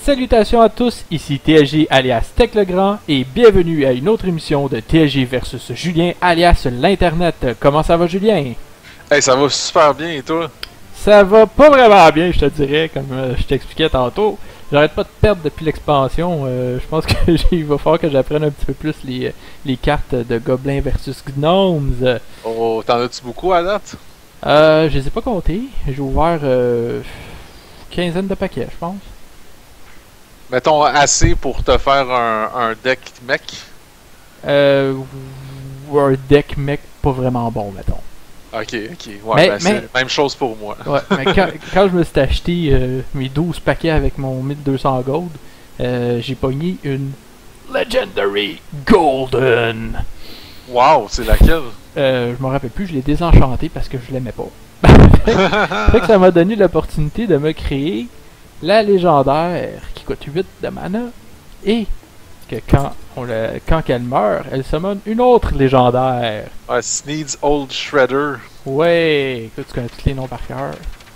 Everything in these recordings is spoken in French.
Salutations à tous, ici TLG alias Tech le Grand et bienvenue à une autre émission de TLG versus Julien alias l'Internet. Comment ça va, Julien? Hey, ça va super bien et toi? Ça va pas vraiment bien, je te dirais, comme je t'expliquais tantôt. J'arrête pas de perdre depuis l'expansion. Je pense que il va falloir que j'apprenne un petit peu plus les cartes de Gobelins versus Gnomes. Oh, t'en as-tu beaucoup à date? Je les ai pas comptés. J'ai ouvert quinzaine de paquets, je pense. Mettons assez pour te faire un deck mech. Ou un deck mec pas vraiment bon, mettons. Ok. Ouais, c'est la même chose pour moi. Ouais, mais quand je me suis acheté mes 12 paquets avec mon 1200 gold, j'ai pogné une Legendary Golden. Wow, c'est laquelle? Je me rappelle plus, je l'ai désenchanté parce que je l'aimais pas. Fait que ça m'a donné l'opportunité de me créer la légendaire qui coûte 8 de mana et que quand elle meurt, elle summon une autre légendaire. Ouais, Sneed's Old Shredder. Ouais, écoute, tu connais tous les noms par cœur.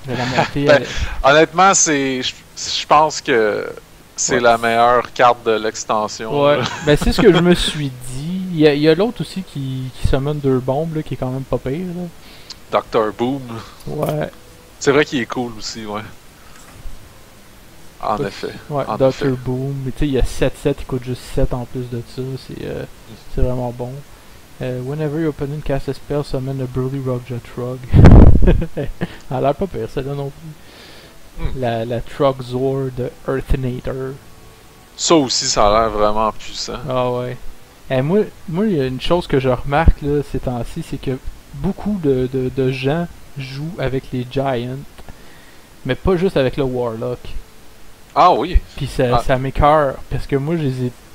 Je vais la monter. Ben, honnêtement, je pense que c'est la meilleure carte de l'extension. Ouais, ben c'est ce que je me suis dit. Il y a l'autre aussi qui summon deux bombes, là, qui est quand même pas pire. Là. Dr. Boom. Ouais. C'est vrai qu'il est cool aussi, ouais. En effet. Ouais, en Dr. effet. Boom. Mais tu sais, il y a 7-7, il coûte juste 7 en plus de ça. C'est vraiment bon. Whenever your opponent cast a spell, summon a Burly Rockjet Trug. Elle a l'air pas pire, celle-là non plus. La Trug Zor de Earthinator. Ça aussi, ça a l'air vraiment puissant. Ah ouais. Moi, il y a une chose que je remarque là, ces temps-ci, c'est que beaucoup de gens jouent avec les Giants, mais pas juste avec le Warlock. Ah oui. Puis ça m'écoeure, parce que moi, je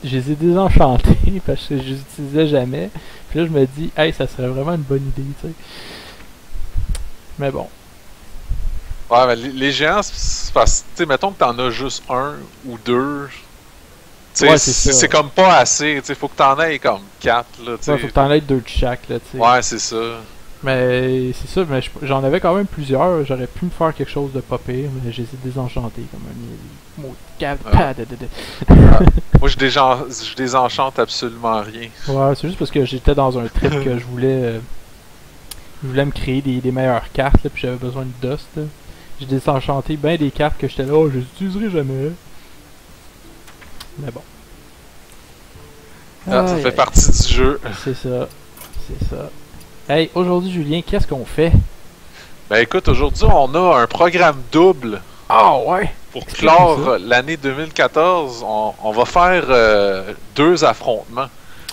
les ai désenchantés, parce que je les utilisais jamais. Puis là, je me dis, hey, ça serait vraiment une bonne idée, tu sais. Mais bon. Ouais, mais les géants, c'est parce que, tu sais, mettons que t'en as juste un ou deux. Tu sais, Ouais, c'est comme pas assez. Tu sais, faut que t'en aies comme 4, là, tu sais. Ouais, faut que t'en aies deux de chaque, là, tu sais. Ouais, c'est ça. Mais c'est ça, mais j'en avais quand même plusieurs. J'aurais pu me faire quelque chose de pas pire, mais je les ai désenchantés comme un mot Moi, je désenchante absolument rien. Ouais, c'est juste parce que j'étais dans un trip que je voulais me créer des meilleures cartes, là, puis j'avais besoin de dust. Là. J'ai désenchanté bien des cartes que j'étais là, oh, je les utiliserai jamais. Mais bon. Ça fait partie du jeu. C'est ça. C'est ça. Hey, aujourd'hui, Julien, qu'est-ce qu'on fait? Ben écoute, aujourd'hui, on a un programme double. Ah ouais! Pour clore l'année 2014, on va faire 2 affrontements.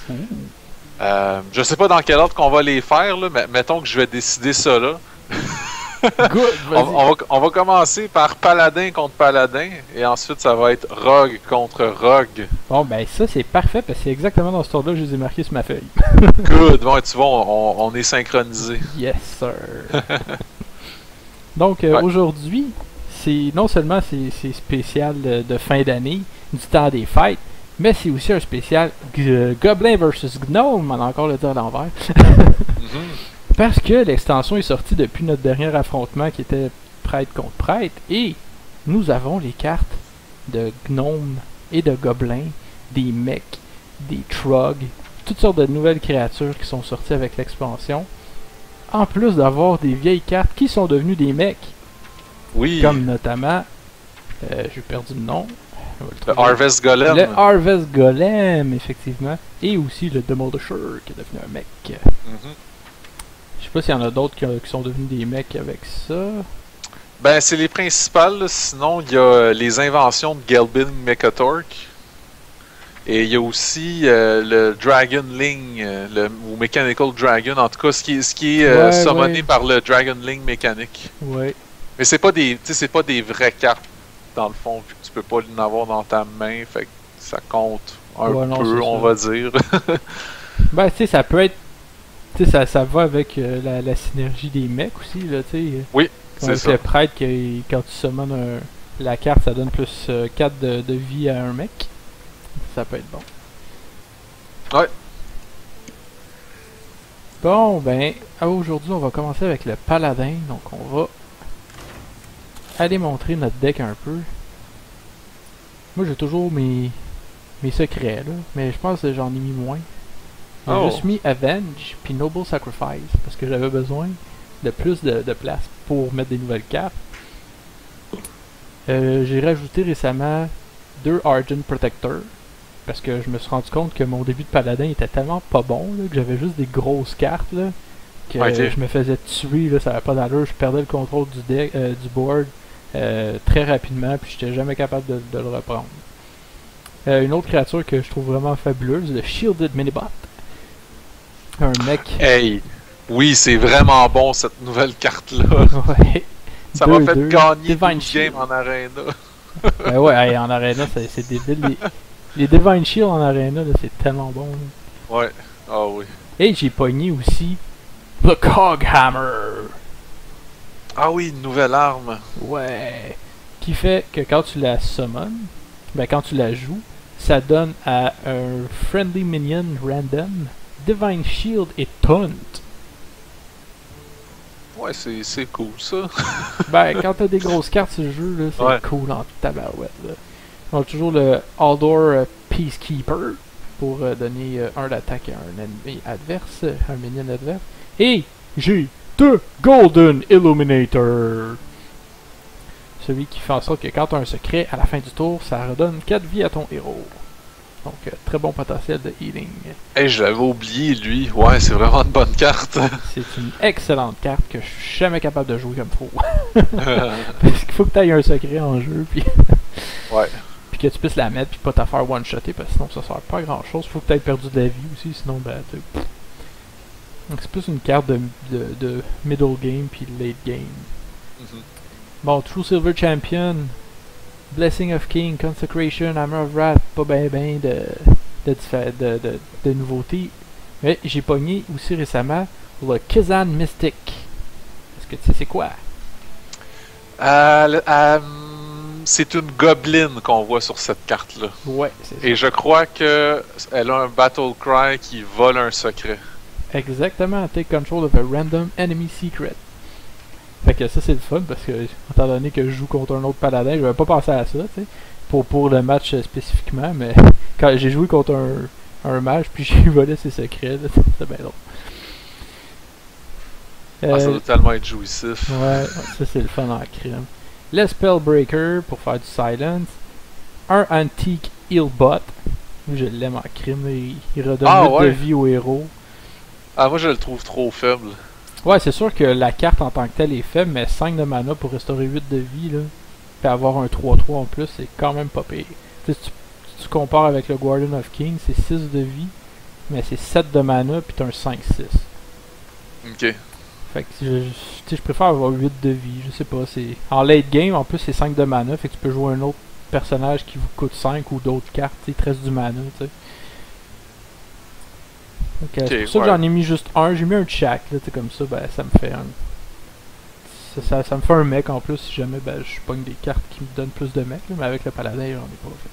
Je sais pas dans quel ordre qu'on va les faire, là, mais mettons que je vais décider ça là. Good, on va commencer par Paladin contre Paladin, et ensuite ça va être Rogue contre Rogue. Bon, ben ça c'est parfait, parce que c'est exactement dans ce ordre-là que je les ai marqués sur ma feuille. Good, bon, tu vois, on est synchronisés. Yes, sir. Donc, aujourd'hui, non seulement c'est spécial de fin d'année, du temps des fêtes, mais c'est aussi un spécial Goblin versus Gnome, on a encore le dire à l'envers. Parce que l'extension est sortie depuis notre dernier affrontement qui était prêtre contre prêtre, et nous avons les cartes de Gnome et de Gobelins, des mechs, des Trugs, toutes sortes de nouvelles créatures qui sont sorties avec l'expansion, en plus d'avoir des vieilles cartes qui sont devenues des mechs. Oui. Comme notamment, j'ai perdu le nom. Le Harvest Golem. Le Harvest Golem, effectivement. Et aussi le Demolisher, qui est devenu un mech. Je sais pas s'il y en a d'autres qui sont devenus des mecs avec ça. Ben, c'est les principales. Là. Sinon, il y a les inventions de Gelbin Mechatork. Et il y a aussi le Dragonling, ou Mechanical Dragon, en tout cas, ce qui est summoné par le Dragonling mécanique. Ouais. Mais c'est pas des vraies cartes, dans le fond, vu que tu peux pas en avoir dans ta main, fait que ça compte un peu, on va dire. Ben, tu sais, ça peut être... Tu sais, ça va avec la synergie des mecs aussi, là, tu sais. Oui, c'est ça. Le prêtre, quand tu summons la carte, ça donne plus 4 de vie à un mec. Ça peut être bon. Ouais. Bon, ben, aujourd'hui, on va commencer avec le paladin. Donc, on va aller montrer notre deck un peu. Moi, j'ai toujours mes secrets, là. Mais je pense que j'en ai mis moins. J'ai juste mis Avenge puis Noble Sacrifice parce que j'avais besoin de plus de place pour mettre des nouvelles cartes. J'ai rajouté récemment 2 Argent Protector parce que je me suis rendu compte que mon début de paladin était tellement pas bon là, que j'avais juste des grosses cartes là, que je me faisais tuer, là, ça n'avait pas d'allure, je perdais le contrôle du board très rapidement puis j'étais jamais capable de le reprendre. Une autre créature que je trouve vraiment fabuleuse, le Shielded Minibot. Un mec. Hey! Oui, c'est vraiment bon cette nouvelle carte-là. Ouais. Ça m'a fait gagner Divine 12 games en Arena. Ben ouais, hey, en Arena, c'est débile. Les Divine Shield en Arena, là, c'est tellement bon. Là. Ouais, ah oui. Et j'ai pogné aussi le Coghammer. Ah oui, une nouvelle arme. Ouais. Qui fait que quand tu la summon, ben quand tu la joues, ça donne à un friendly minion random Divine Shield et Taunt. Ouais, c'est cool ça. Ben, quand t'as des grosses cartes sur le jeu, là, c'est cool en tabarouette. Là. On a toujours le Aldor Peacekeeper pour donner 1 d'attaque à un ennemi adverse, un minion adverse. Et j'ai The Golden Illuminator. Celui qui fait en sorte que quand tu as un secret, à la fin du tour, ça redonne 4 vies à ton héros. Donc, très bon potentiel de healing. Hey, je l'avais oublié, lui. Ouais, c'est vraiment une bonne carte. C'est une excellente carte que je suis jamais capable de jouer comme faut. Parce qu'il faut que tu aies un secret en jeu, puis... ouais. Puis que tu puisses la mettre, puis pas te faire one-shotter, parce que sinon ça sert pas à grand-chose. Faut que tu aies perdu de la vie aussi, sinon, ben, donc c'est plus une carte de middle game, puis late game. Bon, True Silver Champion... Blessing of King, Consecration, Hammer of Wrath, pas ben de nouveautés. Mais j'ai pogné aussi récemment le Kizan Mystic. Est-ce que tu sais c'est quoi? C'est une gobeline qu'on voit sur cette carte-là. Ouais, c'est ça. Et je crois que elle a un Battle Cry qui vole un secret. Exactement, take control of a random enemy secret. Fait que ça c'est le fun parce que étant donné que je joue contre un autre paladin, je vais pas penser à ça, tu sais, pour le match spécifiquement, mais quand j'ai joué contre un mage puis j'ai volé ses secrets, c'est bien drôle. Ça doit tellement être jouissif. Ouais, ça c'est le fun en crime. Le Spellbreaker pour faire du silence. Un Antique Healbot. Je l'aime en crime, il redonne 8 de vie au héros. Ah, moi je le trouve trop faible. Ouais, c'est sûr que la carte en tant que telle est faible, mais 5 de mana pour restaurer 8 de vie, là, puis avoir un 3-3 en plus, c'est quand même pas pire. Si tu compares avec le Guardian of King, c'est 6 de vie, mais c'est 7 de mana, puis t'as un 5-6. Ok. Fait que je préfère avoir 8 de vie, je sais pas, c'est... En late game, en plus, c'est 5 de mana, fait que tu peux jouer un autre personnage qui vous coûte 5 ou d'autres cartes, il te reste du mana, tu sais. Okay, c'est pour ça que j'en ai mis juste un. J'ai mis un de chaque, là, comme ça, ben, ça me fait un... Ça me fait un mec en plus, si jamais ben, je pogne des cartes qui me donnent plus de mecs, là, mais avec le paladin, j'en ai pas. Fait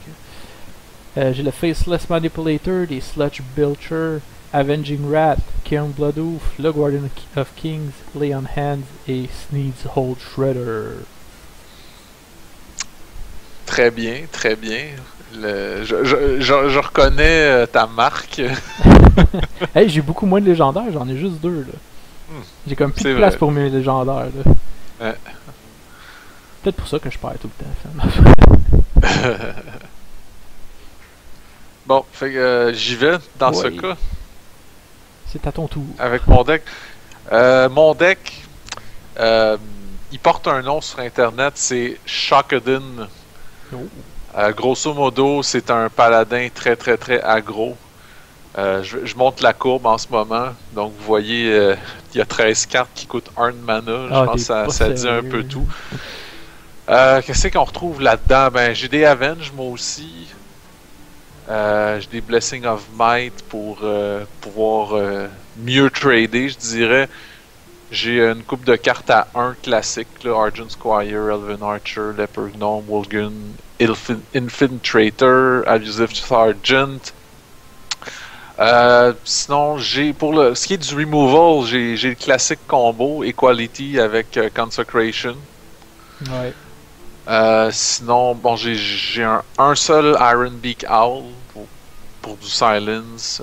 que... j'ai le Faceless Manipulator, des Sludge Belcher, Avenging Wrath, Cairn Bloodhoof, le Guardian of Kings, Lay on Hands et Sneed's Hold Shredder. Très bien, très bien. Je reconnais ta marque. Hey, j'ai beaucoup moins de légendaires, j'en ai juste 2 là. J'ai comme plus de place pour mes légendaires là. Ouais. Peut-être pour ça que je perds tout le temps. Bon, fait que j'y vais dans ce cas. C'est à ton tour. Avec mon deck. Mon deck, il porte un nom sur internet, c'est Shockedin. Grosso modo, c'est un paladin très très très aggro. Je monte la courbe en ce moment. Donc vous voyez, il y a 13 cartes qui coûtent 1 de mana. Je pense que ça dit un peu tout. Qu'est-ce qu'on retrouve là-dedans? Ben, j'ai des Avenge moi aussi. J'ai des Blessing of Might pour pouvoir mieux trader, je dirais. J'ai une coupe de cartes à 1 classique, là, Argent Squire, Elven Archer, Leper Gnome, Wolgun, Infiltrator, Abusive Sergeant. Sinon, j'ai pour ce qui est du removal, j'ai le classique combo Equality avec Consecration. Ouais. Sinon, bon, j'ai un seul Iron Beak Owl pour du silence.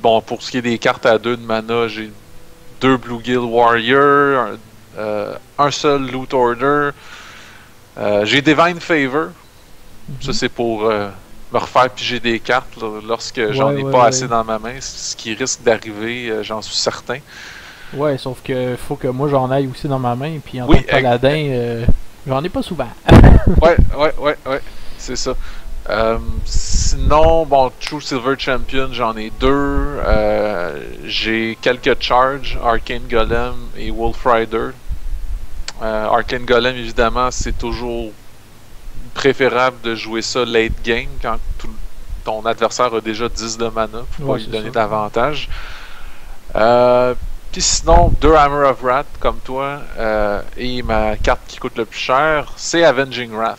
Bon, pour ce qui est des cartes à 2 de mana, j'ai 2 Bluegill Warrior, un seul Loot Order. J'ai Divine Favor. Ça, c'est pour me refaire piger des cartes lorsque j'en ai pas assez dans ma main. Ce qui risque d'arriver, j'en suis certain. Ouais, sauf que faut que moi j'en aille aussi dans ma main, puis en tant que paladin, j'en ai pas souvent. ouais, c'est ça. Sinon, bon, True Silver Champion, j'en ai 2. J'ai quelques charges, Arcane Golem et Wolf Rider. Arcane Golem, évidemment, c'est toujours préférable de jouer ça late game quand ton adversaire a déjà 10 de mana pour lui donner davantage. Puis sinon, 2 Hammer of Wrath comme toi, et ma carte qui coûte le plus cher, c'est Avenging Wrath.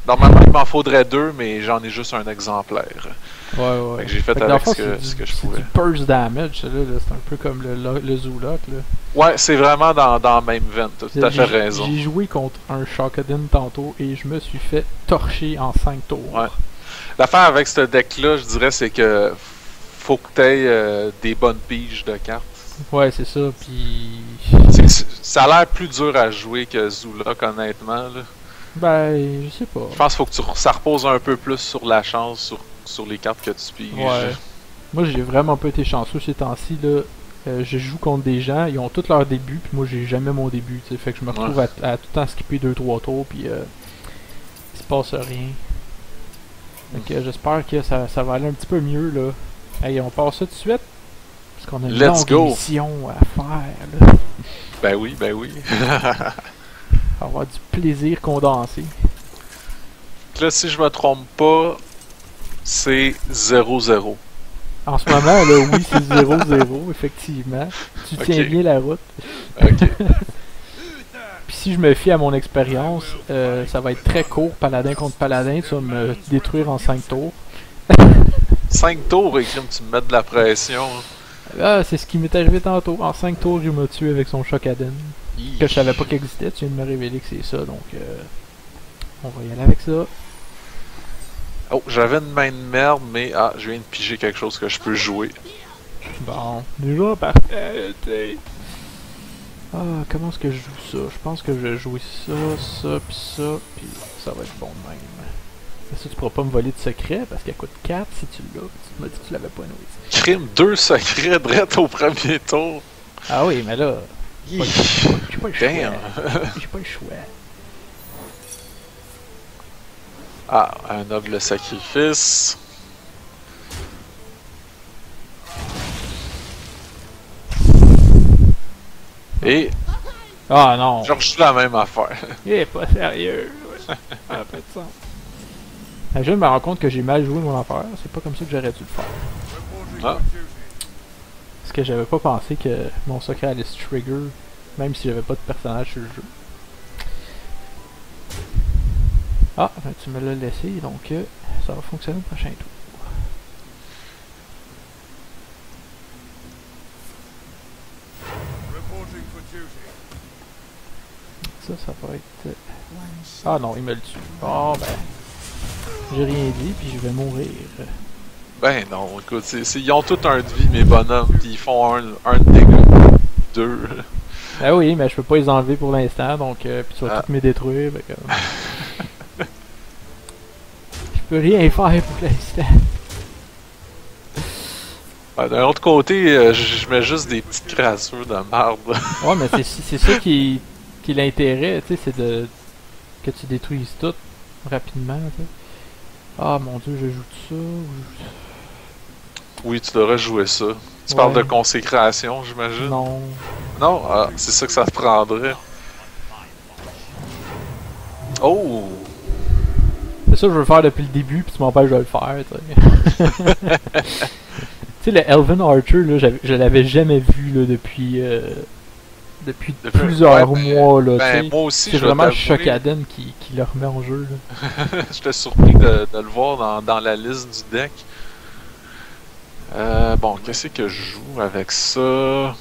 Normalement, il m'en faudrait 2, mais j'en ai juste un exemplaire. Ouais. J'ai fait avec ce que je pouvais. C'est du burst damage, là, c'est un peu comme le Zoolock. Là. Ouais, c'est vraiment dans la même veine, t'as tout à fait raison. J'ai joué contre un Shockedin tantôt et je me suis fait torcher en 5 tours. Ouais. L'affaire avec ce deck-là, je dirais, c'est que faut que tu aies des bonnes piges de cartes. Ouais, c'est ça, puis... Ça a l'air plus dur à jouer que Zoolock, honnêtement, là. Ben, je sais pas. Je pense qu'il faut que ça repose un peu plus sur la chance, sur les cartes que tu piges. Ouais. Moi, j'ai vraiment pas été chanceux ces temps-ci, là. Je joue contre des gens, ils ont tous leur début, puis moi, j'ai jamais mon début, tu sais. Fait que je me retrouve à tout le temps skipper 2-3 tours, puis il se passe rien. Donc, j'espère que ça va aller un petit peu mieux, là. Hey, on passe ça tout de suite? Parce qu'on a une longue émission à faire, là. Ben oui. On va avoir du plaisir condensé. Là, si je me trompe pas, c'est 0-0. En ce moment, là, oui, c'est 0-0, effectivement. Tu tiens bien la route. Ok. Puis si je me fie à mon expérience, ça va être très court, paladin contre paladin. Tu vas me détruire en 5 tours. 5 tours, et tu me mets de la pression. Ah, c'est ce qui m'est arrivé tantôt. En 5 tours, il m'a tué avec son Shockedin. Que je savais pas qu'il existait. Tu viens de me révéler que c'est ça, donc on va y aller avec ça. Oh, j'avais une main de merde, mais je viens de piger quelque chose que je peux jouer. Bon, déjà parfait. Comment est-ce que je joue ça? Je pense que je vais jouer ça, puis ça va être bon de même. Ça, tu pourras pas me voler de secret parce qu'elle coûte 4 si tu l'as. Tu m'as dit que tu l'avais pas nourri. Crime 2 secrets direct au premier tour. Ah oui, mais là. J'ai pas le choix. Damn. J'ai pas le choix. Un noble sacrifice. Et... Ah non! Je rejoue la même affaire. Il est pas sérieux! Ça n'a pas de sens. Je viens de me rendre compte que j'ai mal joué mon affaire. C'est pas comme ça que j'aurais dû le faire. Parce que j'avais pas pensé que mon secret allait se trigger, même si j'avais pas de personnage sur le jeu. Ben tu me l'as laissé, donc ça va fonctionner le prochain tour. Ça va être... Ah non, il me le tue. Oh ben... J'ai rien dit, puis je vais mourir. Ben non, écoute, ils ont tout un de vie, mes bonhommes, puis ils font un de dégâts. 2. Ah oui, mais je peux pas les enlever pour l'instant, donc puis tu vas toutes me détruire. Je peux rien faire pour l'instant. D'un autre côté, je mets juste des petites créatures de merde. Ouais, mais c'est ça qui est l'intérêt, tu sais, c'est de que tu détruises tout rapidement, tu sais. Ah mon dieu, je joue tout ça. Oui, tu devrais jouer ça. Tu parles de consécration, j'imagine? Non. Non? C'est ça que ça te prendrait. Oh! C'est ça que je veux faire depuis le début, puis tu m'empêches de le faire, tu sais. Tu sais, le Elven Archer, là, je l'avais jamais vu là, depuis plusieurs mois. Là, moi aussi, c'est vraiment le Shockedin qui le remet en jeu. J'étais surpris de le voir dans la liste du deck. Bon, qu'est-ce que je joue avec ça?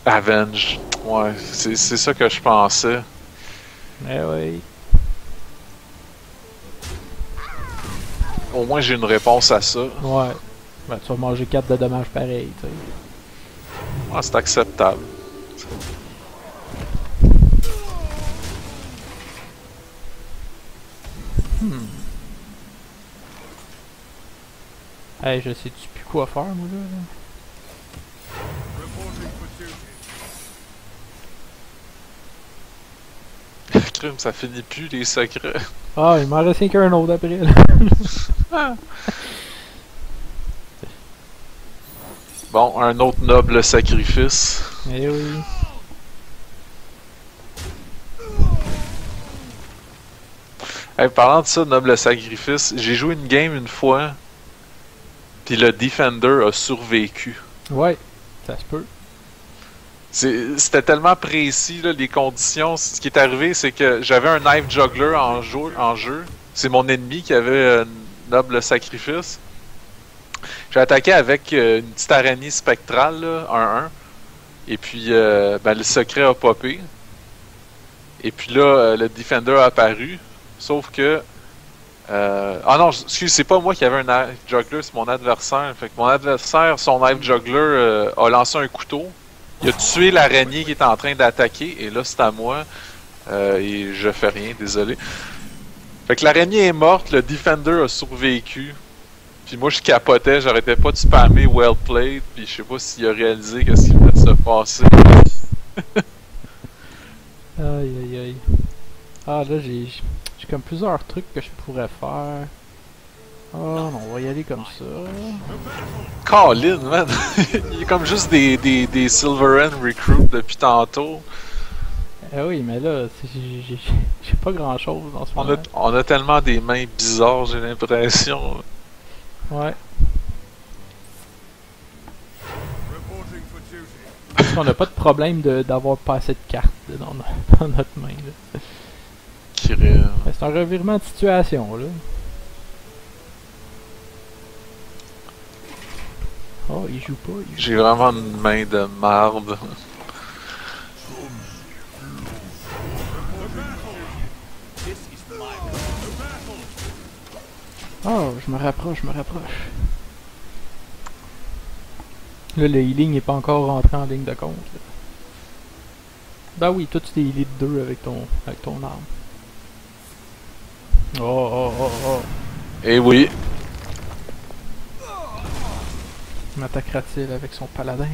Avenge. Ouais, c'est ça que je pensais. Eh oui. Au moins, j'ai une réponse à ça. Ouais. Ben, tu vas manger 4 de dommages pareil, tu sais. Ouais, c'est acceptable. Hey, je sais-tu plus quoi faire, moi, là? Crime, ça finit plus les secrets. Ah, il m'en reste qu'un autre après, là. Bon, un autre noble sacrifice. Eh oui. Hey, parlant de ça, noble sacrifice, j'ai joué une game une fois, puis le Defender a survécu. Ouais, ça se peut. C'était tellement précis, là, les conditions. Ce qui est arrivé, c'est que j'avais un Knife Juggler en jeu. C'est mon ennemi qui avait un noble sacrifice. J'ai attaqué avec une petite araignée spectrale, là, 1-1. Et puis, ben, le secret a popé. Et puis là, le Defender a apparu. Sauf que... ah non, excuse, c'est pas moi qui avais un Knife Juggler, c'est mon adversaire. Fait que mon adversaire, son Knife Juggler, a lancé un couteau. Il a tué l'araignée qui était en train d'attaquer. Et là, c'est à moi. Et je fais rien, désolé. Fait que l'araignée est morte, le Defender a survécu. Puis moi, je capotais, j'arrêtais pas de spammer well played. Puis je sais pas s'il a réalisé qu'est-ce qui venait de se passer. Aïe aïe aïe. Ah là j'ai comme plusieurs trucs que je pourrais faire. Oh non, on va y aller comme ça. Colin, man! Il y a comme juste des Silver End recruits depuis tantôt. Ah oui, mais là, j'ai pas grand chose en ce moment. On a tellement des mains bizarres, j'ai l'impression. Ouais. Parce qu'on a pas de problème d'avoir pas assez de cartes dans notre main. C'est un revirement de situation, là. Oh, il joue pas. J'ai vraiment une main de marde. Oh, je me rapproche. Là, le healing n'est pas encore rentré en ligne de compte. Là. Ben oui, toi tu t'es healé de 2 avec ton arme. Oh. Eh oui. M'attaquera-t-il avec son paladin?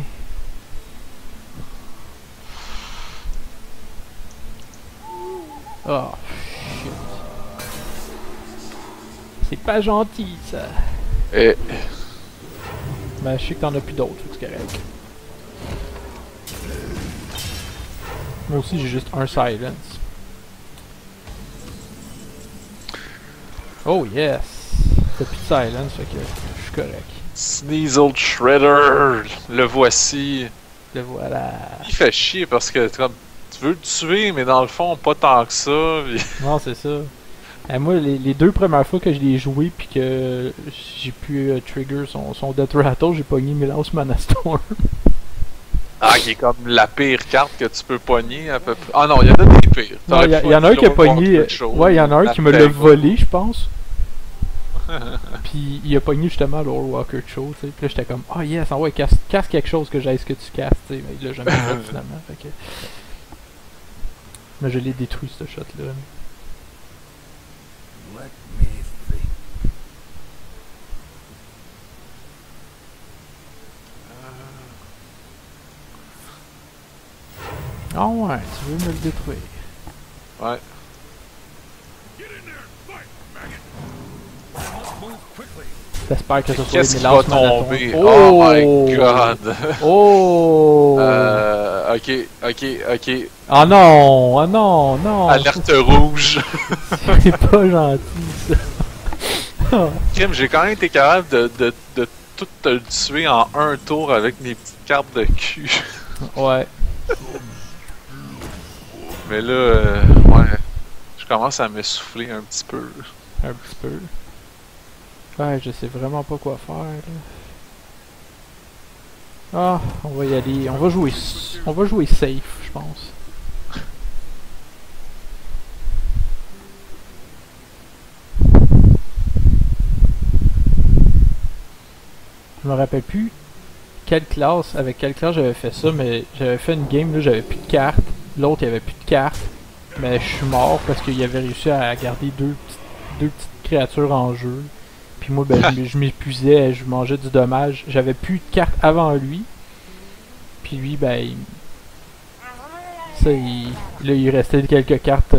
Oh, shit. C'est pas gentil, ça. Eh. Ben, je sais que t'en as plus d'autres, c'est correct. Moi aussi, j'ai juste un silence. Oh yes! T'as plus de silence, fait que je suis correct. Sneasel Shredder! Le voici. Le voilà. Il fait chier parce que comme, tu veux le tuer, mais dans le fond, pas tant que ça. Puis... Non, c'est ça. Moi, les 2 premières fois que je l'ai joué puis que j'ai pu trigger son Death Rattle, j'ai pogné Milos Manastorm. Ah, qui est comme la pire carte que tu peux pogner à peu près. Ah non, il y en a des pires. Il y en a un qui a pogné. Ouais, il y en a un qui me l'a volé, je pense. Puis il a pogné justement Lord Walker Cho, tu sais. Puis là, j'étais comme, ah yes, ouais, casse quelque chose que j'aille ce que tu casses, tu sais. Mais il l'a jamais fait finalement. Fait que... Mais je l'ai détruit, ce shot-là. Ah ouais, tu veux me le détruire. Ouais. J'espère que ce soit Qu'est-ce qui les va mélanges tomber? monotons. Oh my god! Oh! Ok. Ah non! Alerte rouge! C'est pas gentil, ça. Kim, j'ai quand même été capable de tout te le tuer en un tour avec mes petites cartes de cul. Ouais. Mais là, ouais, je commence à m'essouffler un petit peu. Un petit peu. Ouais, je sais vraiment pas quoi faire, là. Ah, on va y aller. On va jouer safe, je pense. Je me rappelle plus avec quelle classe j'avais fait ça, mais j'avais fait une game, là, j'avais plus de cartes. L'autre, il avait plus de cartes. Mais je suis mort parce qu'il avait réussi à garder deux petites créatures en jeu. Puis moi, ben, je m'épuisais, je mangeais du dommage. J'avais plus de cartes avant lui. Puis lui, ben, là, il restait quelques cartes,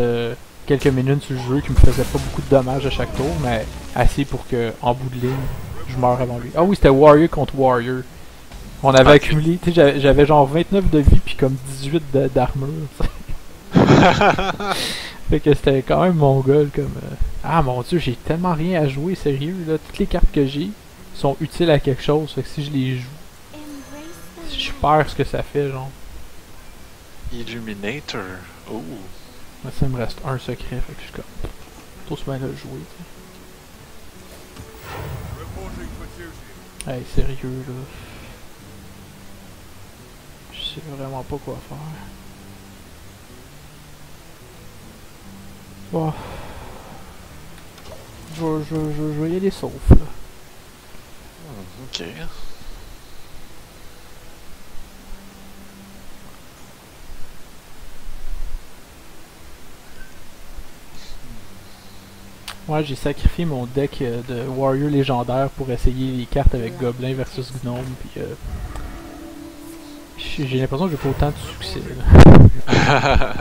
quelques minutes sur le jeu qui me faisaient pas beaucoup de dommages à chaque tour, mais assez pour que, en bout de ligne, je meure avant lui. Ah oui, c'était Warrior contre Warrior. On avait accumulé, tu sais, j'avais genre 29 de vie puis comme 18 d'armure. Fait que c'était quand même mongol comme... Ah mon dieu, j'ai tellement rien à jouer, sérieux, là. Toutes les cartes que j'ai sont utiles à quelque chose, fait que si je les joue, je perds ce que ça fait, genre. Illuminator. Oh. Mais ça, il me reste un secret, fait que je suis comme... Tout ce bien là jouer, tu sais. Hey, sérieux, là. Je sais vraiment pas quoi faire. Oh. Je vais y aller sauf, là. Ok. Ouais, j'ai sacrifié mon deck de Warrior légendaire pour essayer les cartes avec Goblin versus Gnome, puis j'ai l'impression que j'ai pas autant de succès, là.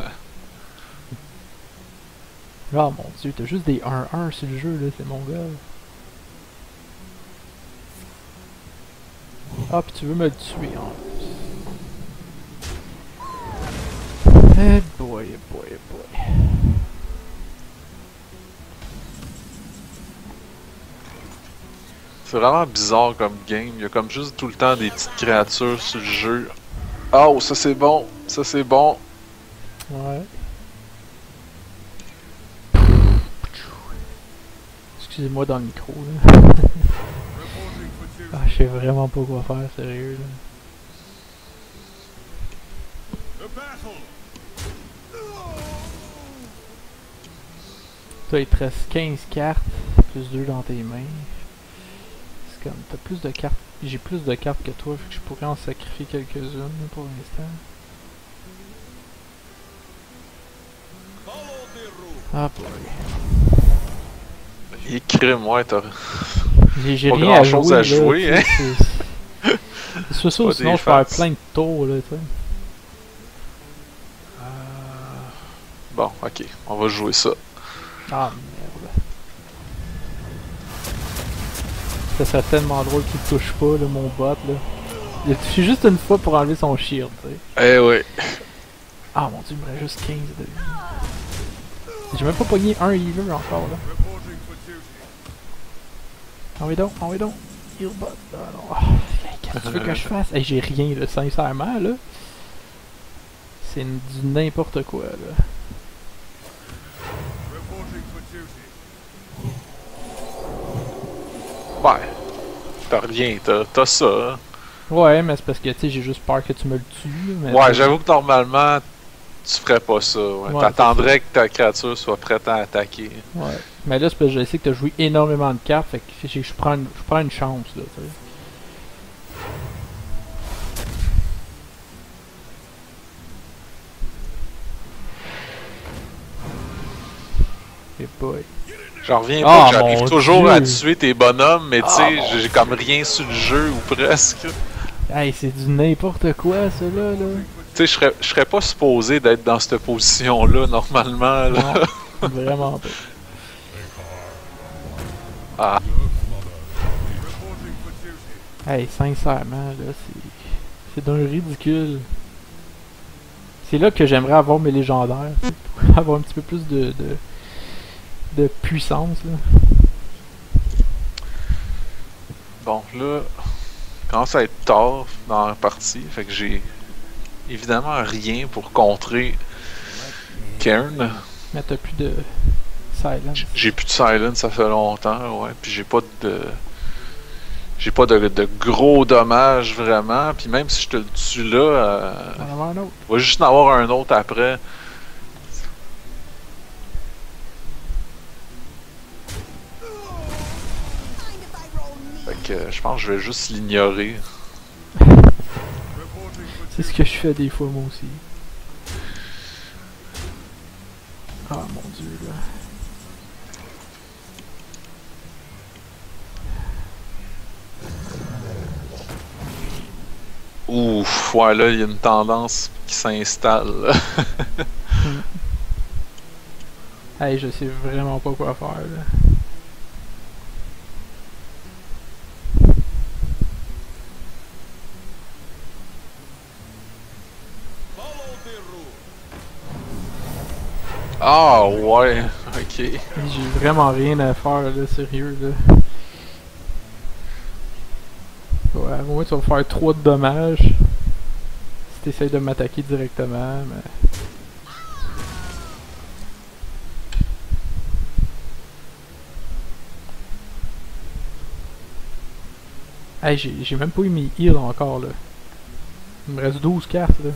Ah mon dieu, t'as juste des 1-1 sur le jeu, là, c'est mon gars. Ah, pis tu veux me le tuer, en plus. Eh boy, eh boy, eh boy. C'est vraiment bizarre comme game. Il y a comme juste tout le temps des petites créatures sur le jeu. Oh, ça c'est bon. Ça c'est bon. Ouais. Excusez-moi dans le micro, là. Ah, je sais vraiment pas quoi faire, sérieux, là. Toi, il te reste 15 cartes, plus 2 dans tes mains. C'est comme, t'as plus de cartes. J'ai plus de cartes que toi, fait que je pourrais en sacrifier quelques-unes pour l'instant. Ah, boy. Écris-moi, t'as. J'ai pas rien grand chose à jouer, là, hein. C'est ça, ou sinon je fans. perds plein de tours, là, tu sais. Bon, ok, on va jouer ça. Ah merde. Ça serait tellement drôle qu'il touche pas, là, mon bot, là. Il a touché juste une fois pour enlever son shield, tu sais. Eh ouais. Ah mon dieu, il me reste juste 15 de vie. J'ai même pas pogné un healer encore, là. Ah oui donc, heal bot. Ah non. Ah, qu'est-ce que tu veux que je fasse? Hey, j'ai rien, là, sincèrement, là. C'est du n'importe quoi, là. Ouais. T'as rien, t'as ça. Hein. Ouais, mais c'est parce que, tu sais, j'ai juste peur que tu me le tues. Mais Ouais, j'avoue que normalement, tu ferais pas ça. Ouais. Ouais, t'attendrais que ta créature soit prête à attaquer. Ouais. Mais là, c'est parce que je sais que t'as joué énormément de cartes, fait que je prends une chance, là, tu sais. Hey boy. J'en reviens pas, que j'arrive mon toujours Dieu. à tuer tes bonhommes, mais tu sais, mon j'ai comme rien sur le jeu ou presque. Hey, c'est du n'importe quoi, ça, là. Tu sais, je serais pas supposé d'être dans cette position-là, normalement. Là. Non, vraiment pas. Ah. Hey, sincèrement, là, c'est d'un ridicule. C'est là que j'aimerais avoir mes légendaires, tu sais, pour avoir un petit peu plus de puissance, là. Bon, là, commence à être tard dans la partie, fait que j'ai évidemment rien pour contrer Cairn. Mais t'as plus de silence. J'ai plus de silence, ça fait longtemps, ouais, puis j'ai pas de... j'ai pas de gros dommages vraiment. Puis même si je te le tue là, On va en avoir un autre. il va juste en avoir un autre après. Fait que je pense que je vais juste l'ignorer. C'est ce que je fais des fois moi aussi. Ah mon dieu là. Ouf, ouais là il y a une tendance qui s'installe. Hey, je sais vraiment pas quoi faire là. Ah ouais, ok. J'ai vraiment rien à faire là, sérieux là. Ouais, au moins tu vas faire 3 de dommages. Si t'essayes de m'attaquer directement, mais. Hey, j'ai même pas eu mes heals encore là. Il me reste 12 cartes là.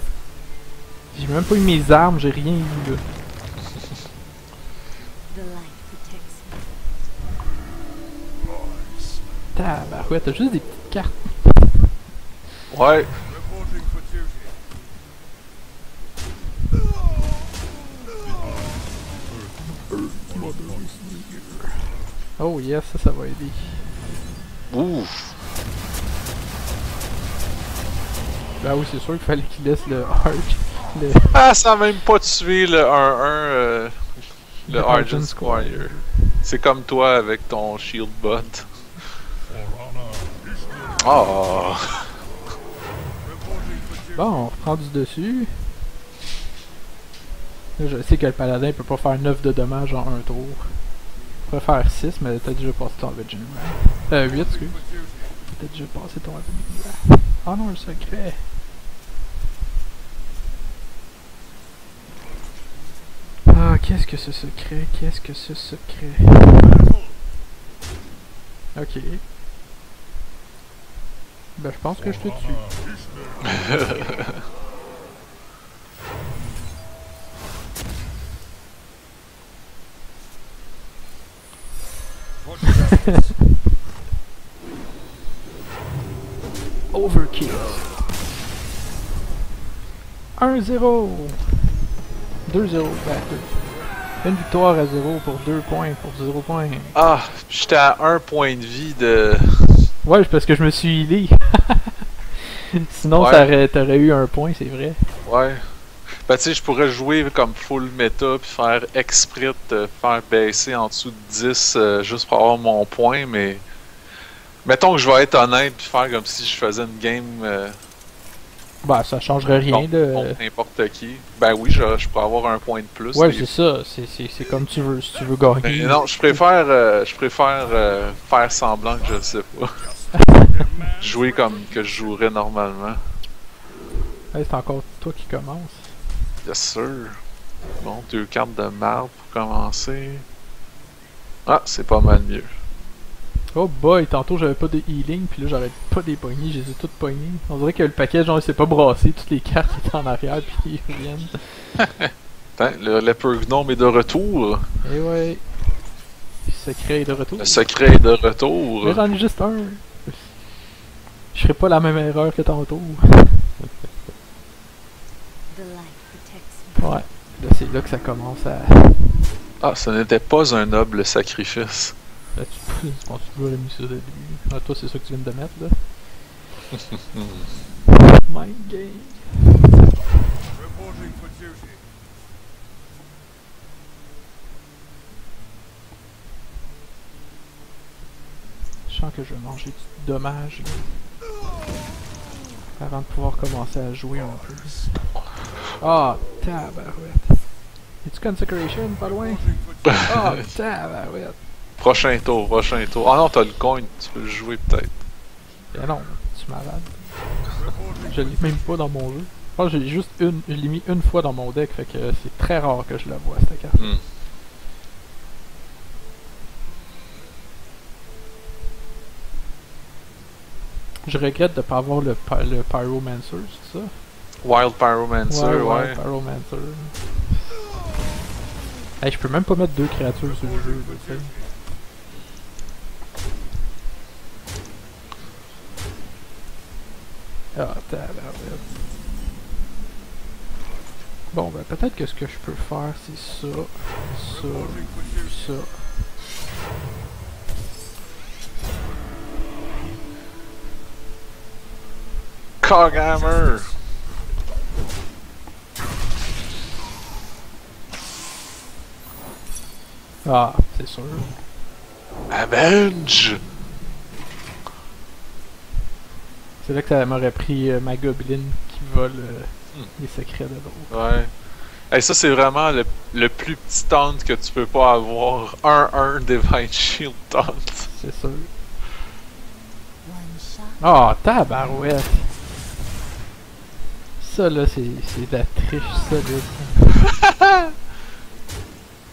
J'ai même pas eu mes armes, j'ai rien eu là. Tabarouette, t'as juste des petites cartes. Ouais. Oh yes, ça va aider. Ouf. Bah oui, c'est sûr qu'il fallait qu'il laisse le Arch. Le Ah, ça a même pas tué le 1-1, le Argent Squire. C'est comme toi avec ton Shield Bot. Oh. Bon, on reprend du dessus. Là, je sais que le paladin peut pas faire 9 de dommages en un tour. Il pourrait faire 6, mais t'as déjà passé ton Avenging Wrath. 8, excuse. T'as déjà passé ton Avenging Wrath. Ah non, le secret. Ah, qu'est-ce que ce secret? Qu'est-ce que ce secret? Ok. Ben, je pense que je te tue. Overkill. 1-0. 2-0. Ben, 2. Une victoire à 0 pour 2 points, pour 0 points. Ah, j'étais à 1 point de vie de... Ouais, c'est parce que je me suis healé. Sinon, Ouais. t'aurais eu un point, c'est vrai. Ouais. Ben tu sais, je pourrais jouer comme full méta puis faire exprès de te faire baisser en dessous de 10 juste pour avoir mon point, mais... Mettons que je vais être honnête puis faire comme si je faisais une game Bah, ça changerait rien, contre n'importe qui. Ben oui, je pourrais avoir un point de plus. Ouais, c'est ça. C'est comme tu veux, si tu veux gagner. Mais non, je préfère faire semblant que je le sais pas. Jouer comme que je jouerais normalement. Hey, c'est encore toi qui commence. Bien sûr. Bon, 2 cartes de marbre pour commencer. Ah, c'est pas mal mieux. Oh boy, tantôt j'avais pas de healing, puis là j'arrête pas des poignées, je les ai toutes poignées. On dirait que le paquet, genre, il s'est pas brassé, toutes les cartes étaient en arrière, puis ils reviennent. Attends, le Leper Gnome est de retour. Et ouais. Le secret est de retour. Le secret est de retour. Mais j'en ai juste un. Je ferai pas la même erreur que tantôt. Ouais. Là, c'est là que ça commence à... Ah, ce n'était pas un noble sacrifice. Là, je pense que tu l'aurais mis ça au début. Ah, toi, c'est ça que tu viens de mettre, là. Mind game. Je sens que je vais manger du dommage, là. Avant de pouvoir commencer à jouer un peu. Ah, tabarouette. Es-tu Consecration, pas loin? Ah, tabarouette. Prochain tour, prochain tour. Ah non, t'as le coin, tu peux le jouer peut-être. Ben non, tu es malade. Je l'ai même pas dans mon jeu. Je pense que j'ai juste je l'ai mis une fois dans mon deck, fait que c'est très rare que je la vois cette carte. Je regrette de pas avoir le Pyromancer, c'est ça? Wild Pyromancer, ouais. Wild Pyromancer. Hey, je peux même pas mettre 2 créatures sur le jeu, tu sais. Ah, tabarouette. Bon, ben peut-être que ce que je peux faire, c'est ça, ça, ça. Coghammer! Ah, c'est sûr. Avenge! C'est là que ça m'aurait pris ma gobeline qui vole les secrets de l'autre. Ouais. Hey, ça, c'est vraiment le plus petit taunt que tu peux pas avoir. 1-1 Divine Shield taunt. C'est sûr. Ah, oh, tabarouette! Ça là, c'est de la triche solide.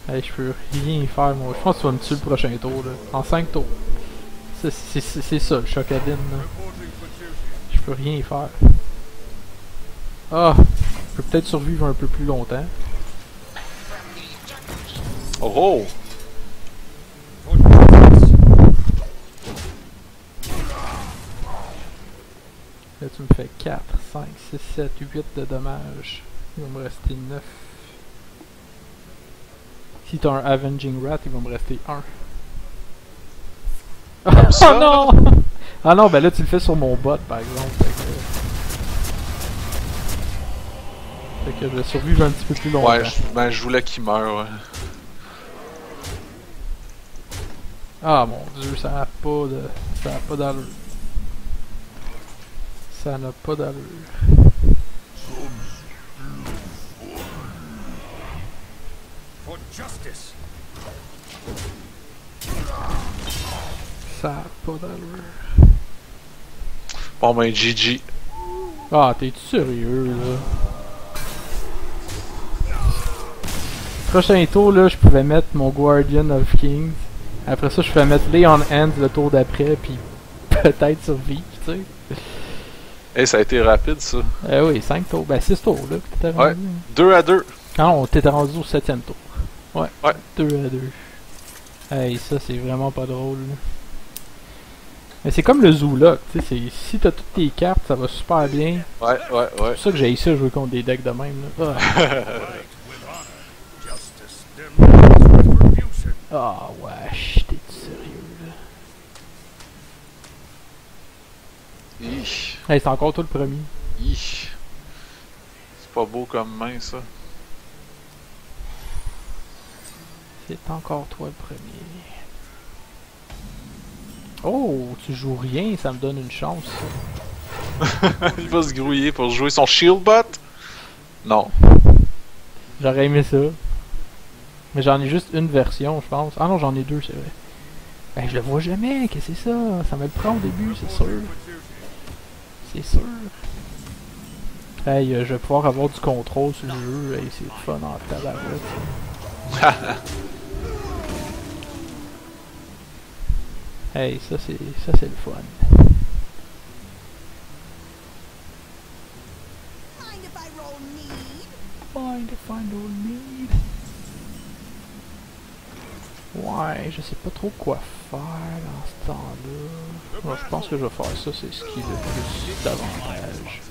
Hey, je peux rien faire, moi. Je pense que tu vas me tuer le prochain tour, là. En 5 tours. C'est ça, le Chocadine, là. Je peux rien faire. Ah! Je peux peut-être survivre un peu plus longtemps. Oh! Là, tu me fais 4, 5, 6, 7, 8 de dommages. Il va me rester 9. Si t'as un Avenging Rat, il va me rester 1. Oh non! Ah non, ben là tu le fais sur mon bot par exemple. Fait que je vais survivre un petit peu plus longtemps. Ouais, je voulais qu'il meure, ouais. Ah mon dieu, ça n'a pas de. Ça n'a pas d'allure. Ça n'a pas d'allure. Ça n'a pas d'allure. Bon ben, GG. Ah, t'es-tu sérieux là? Prochain tour là, je pouvais mettre mon Guardian of Kings. Après ça, je pouvais mettre Lay on Hands le tour d'après, puis peut-être survivre, tu sais. Hey, ça a été rapide ça. Oui, 5 tours. Ben 6 tours là, que t'étais rendu. Ouais, 2 à 2. Ah non, t'étais rendu au 7ème tour. Ouais, ouais. 2 à 2. Hey, ça c'est vraiment pas drôle. Là. Mais c'est comme le Zoolock, tu sais, si t'as toutes tes cartes, ça va super bien. Ouais. C'est pour ça que j'ai essayé à jouer contre des decks de même. Là. Ah wesh, t'es-tu sérieux là? Hey, c'est encore toi le premier. C'est pas beau comme main ça. C'est encore toi le premier. Oh, tu joues rien, ça me donne une chance. Il va se grouiller pour jouer son shield bot? Non. J'aurais aimé ça. Mais j'en ai juste une version, je pense. Ah non, j'en ai 2, c'est vrai. Ben, je le vois jamais, qu'est-ce que c'est ça? Ça me le prend au début, c'est sûr. C'est sûr. Hey, je vais pouvoir avoir du contrôle sur le jeu. Hey, c'est fun en tabarouette. Hey, ça c'est le fun. Mind if I roll need? Ouais, je sais pas trop quoi faire dans ce temps-là. Bon, je pense que je vais faire ça, c'est ce qui est le plus d'avantage.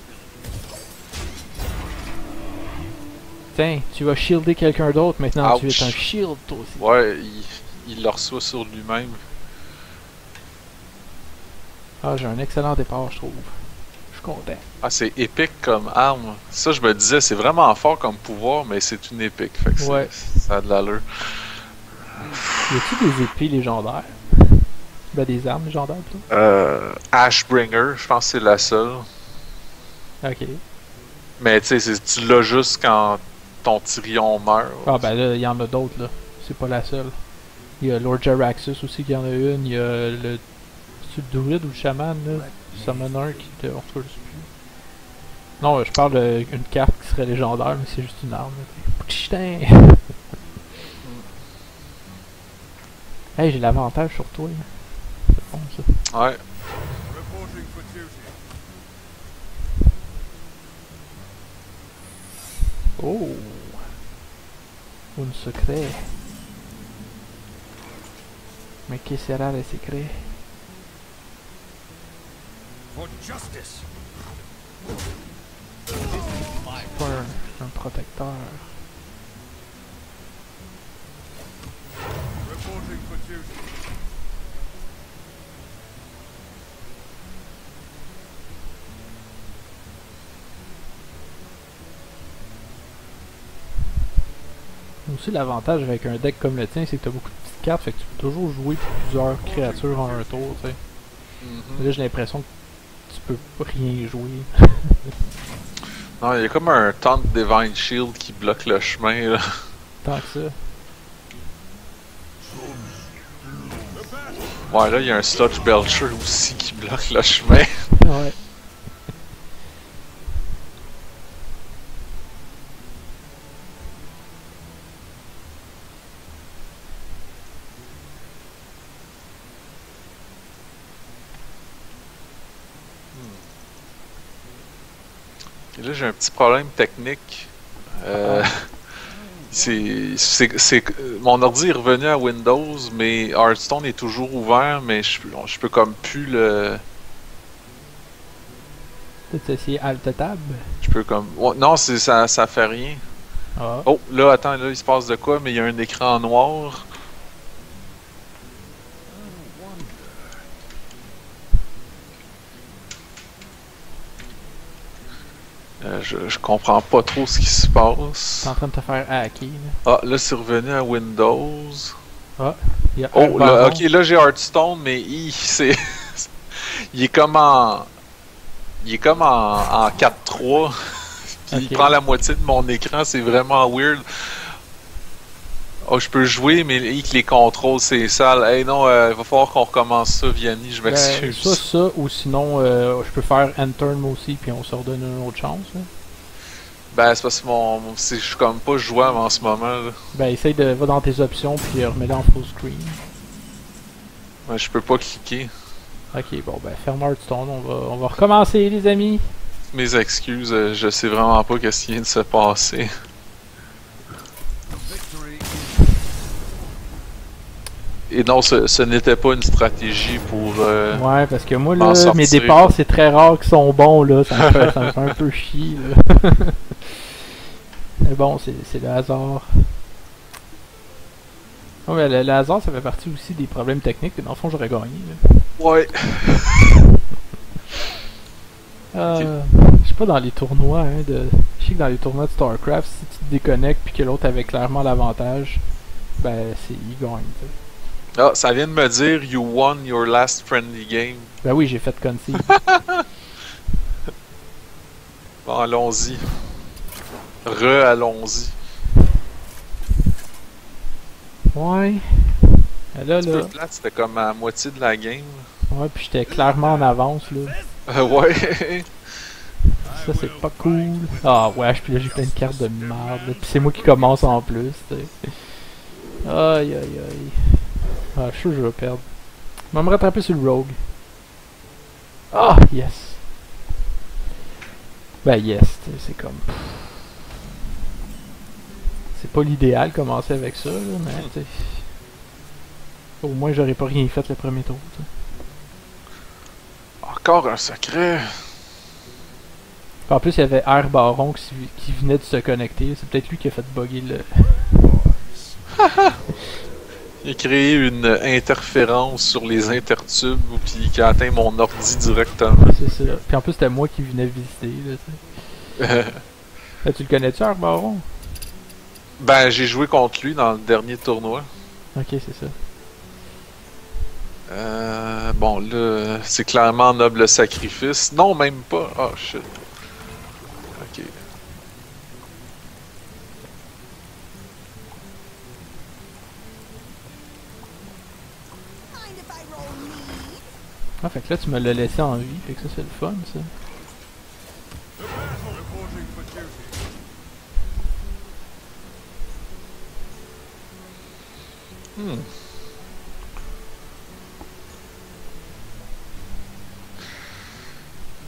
Tiens, tu vas shielder quelqu'un d'autre maintenant. Ouch. Tu es un shield toi aussi. Ouais, il le reçoit sur lui-même. Ah, j'ai un excellent départ, je trouve. Je suis content. Ah, c'est épique comme arme. Ça, je me disais, c'est vraiment fort comme pouvoir, mais c'est une épique. Fait que ouais. Ça a de l'allure. Y a-t-il des épées légendaires? Ben, des armes légendaires, plutôt? Ashbringer, je pense que c'est la seule. Ok. Mais tu sais, tu l'as juste quand ton Tyrion meurt. Ah, ben là, il y en a d'autres, là. C'est pas la seule. Il y a Lord Jaraxxus aussi qui en a une. Il y a le. C'est le druide ou le chaman, là? Ouais. Summoner qui te. On se plus. Non, je parle d'une carte qui serait légendaire, mais c'est juste une arme. Putain! Hey, j'ai l'avantage sur toi. C'est bon ça. Ouais. Oh! Un secret. Mais que sera le secret? C'est pas un protecteur. Aussi, l'avantage avec un deck comme le tien, c'est que tu as beaucoup de petites cartes, fait que tu peux toujours jouer plusieurs créatures en un tour, tu sais. Là, j'ai l'impression que tu peux rien jouer. Non, il y a comme un Taunt Divine Shield qui bloque le chemin, là. Tant que ça. Ouais, là, il y a un Sludge Belcher aussi qui bloque le chemin. Ouais. Et là, j'ai un petit problème technique. Mon ordi est revenu à Windows, mais Hearthstone est toujours ouvert, mais je peux comme plus le... T'as essayé Alt Tab? Je peux comme... Ouais, non, ça fait rien. Ah. Oh, là, attends, là, il se passe de quoi, mais il y a un écran noir. Je comprends pas trop ce qui se passe. T'es en train de te faire hacker, là. Ah, là, c'est revenu à Windows. Ah, il y a Oh, là, ok, là, j'ai Hearthstone, mais c'est... il est comme en... Il est comme en 4-3. Puis Ok. il prend la moitié de mon écran, c'est vraiment weird. Oh, je peux jouer, mais les contrôles, c'est sale. Hey non, il va falloir qu'on recommence ça, Vianney, je m'excuse. Ça, ou sinon, je peux faire Enter moi aussi, puis on se redonne une autre chance, là. Ben, c'est parce que je suis comme pas jouable en ce moment, là. Ben, essaye de... Va dans tes options, puis remets-le en full screen. Ouais, je peux pas cliquer. Ok, bon, ben, ferme Hearthstone, on va recommencer, les amis. Mes excuses, je sais vraiment pas qu'est-ce qui vient de se passer. Et non, ce n'était pas une stratégie pour... Ouais, parce que moi, là, en sortir. mes départs, c'est très rare qu'ils sont bons, là. Ça me fait un peu chier, là. Mais bon, c'est le hasard. Ouais, mais le hasard, ça fait partie aussi des problèmes techniques, que dans le fond, j'aurais gagné, là. Ouais. Je sais pas dans les tournois, hein, je sais que dans les tournois de StarCraft, si tu te déconnectes puis que l'autre avait clairement l'avantage, ben, il gagne, t'sais. Ah, ça vient de me dire you won your last friendly game. Ben oui, j'ai fait concede. Bon, allons-y. Allons-y. Ouais. Et là, Un petit peu plate, c'était comme à la moitié de la game. Ouais, puis j'étais clairement en avance, là. Ouais. Ça, c'est pas cool. Ah, ouais, puis là, j'ai plein de cartes de merde, là. Puis c'est moi qui commence en plus, t'sais. Aïe, aïe, aïe. Ah, je suis sûr que je vais perdre. Je vais me rattraper sur le Rogue. Ah, yes. Ben, yes, c'est comme... C'est pas l'idéal commencer avec ça, là, mais t'sais... Au moins, j'aurais pas rien fait le premier tour, t'sais. Encore un secret. En plus, il y avait Air Baron qui venait de se connecter. C'est peut-être lui qui a fait bugger le... Il a créé une interférence sur les intertubes puis qui a atteint mon ordi directement. C'est ça. Puis en plus, c'était moi qui venais visiter, là, t'sais. Tu le connais-tu, Air Baron? Ben, j'ai joué contre lui dans le dernier tournoi. Ok, c'est ça. Bon, là, c'est clairement noble sacrifice. Non, même pas. Oh, shit. Ok. Ah, fait que là, tu me l'as laissé en vie. Fait que ça, c'est le fun, ça.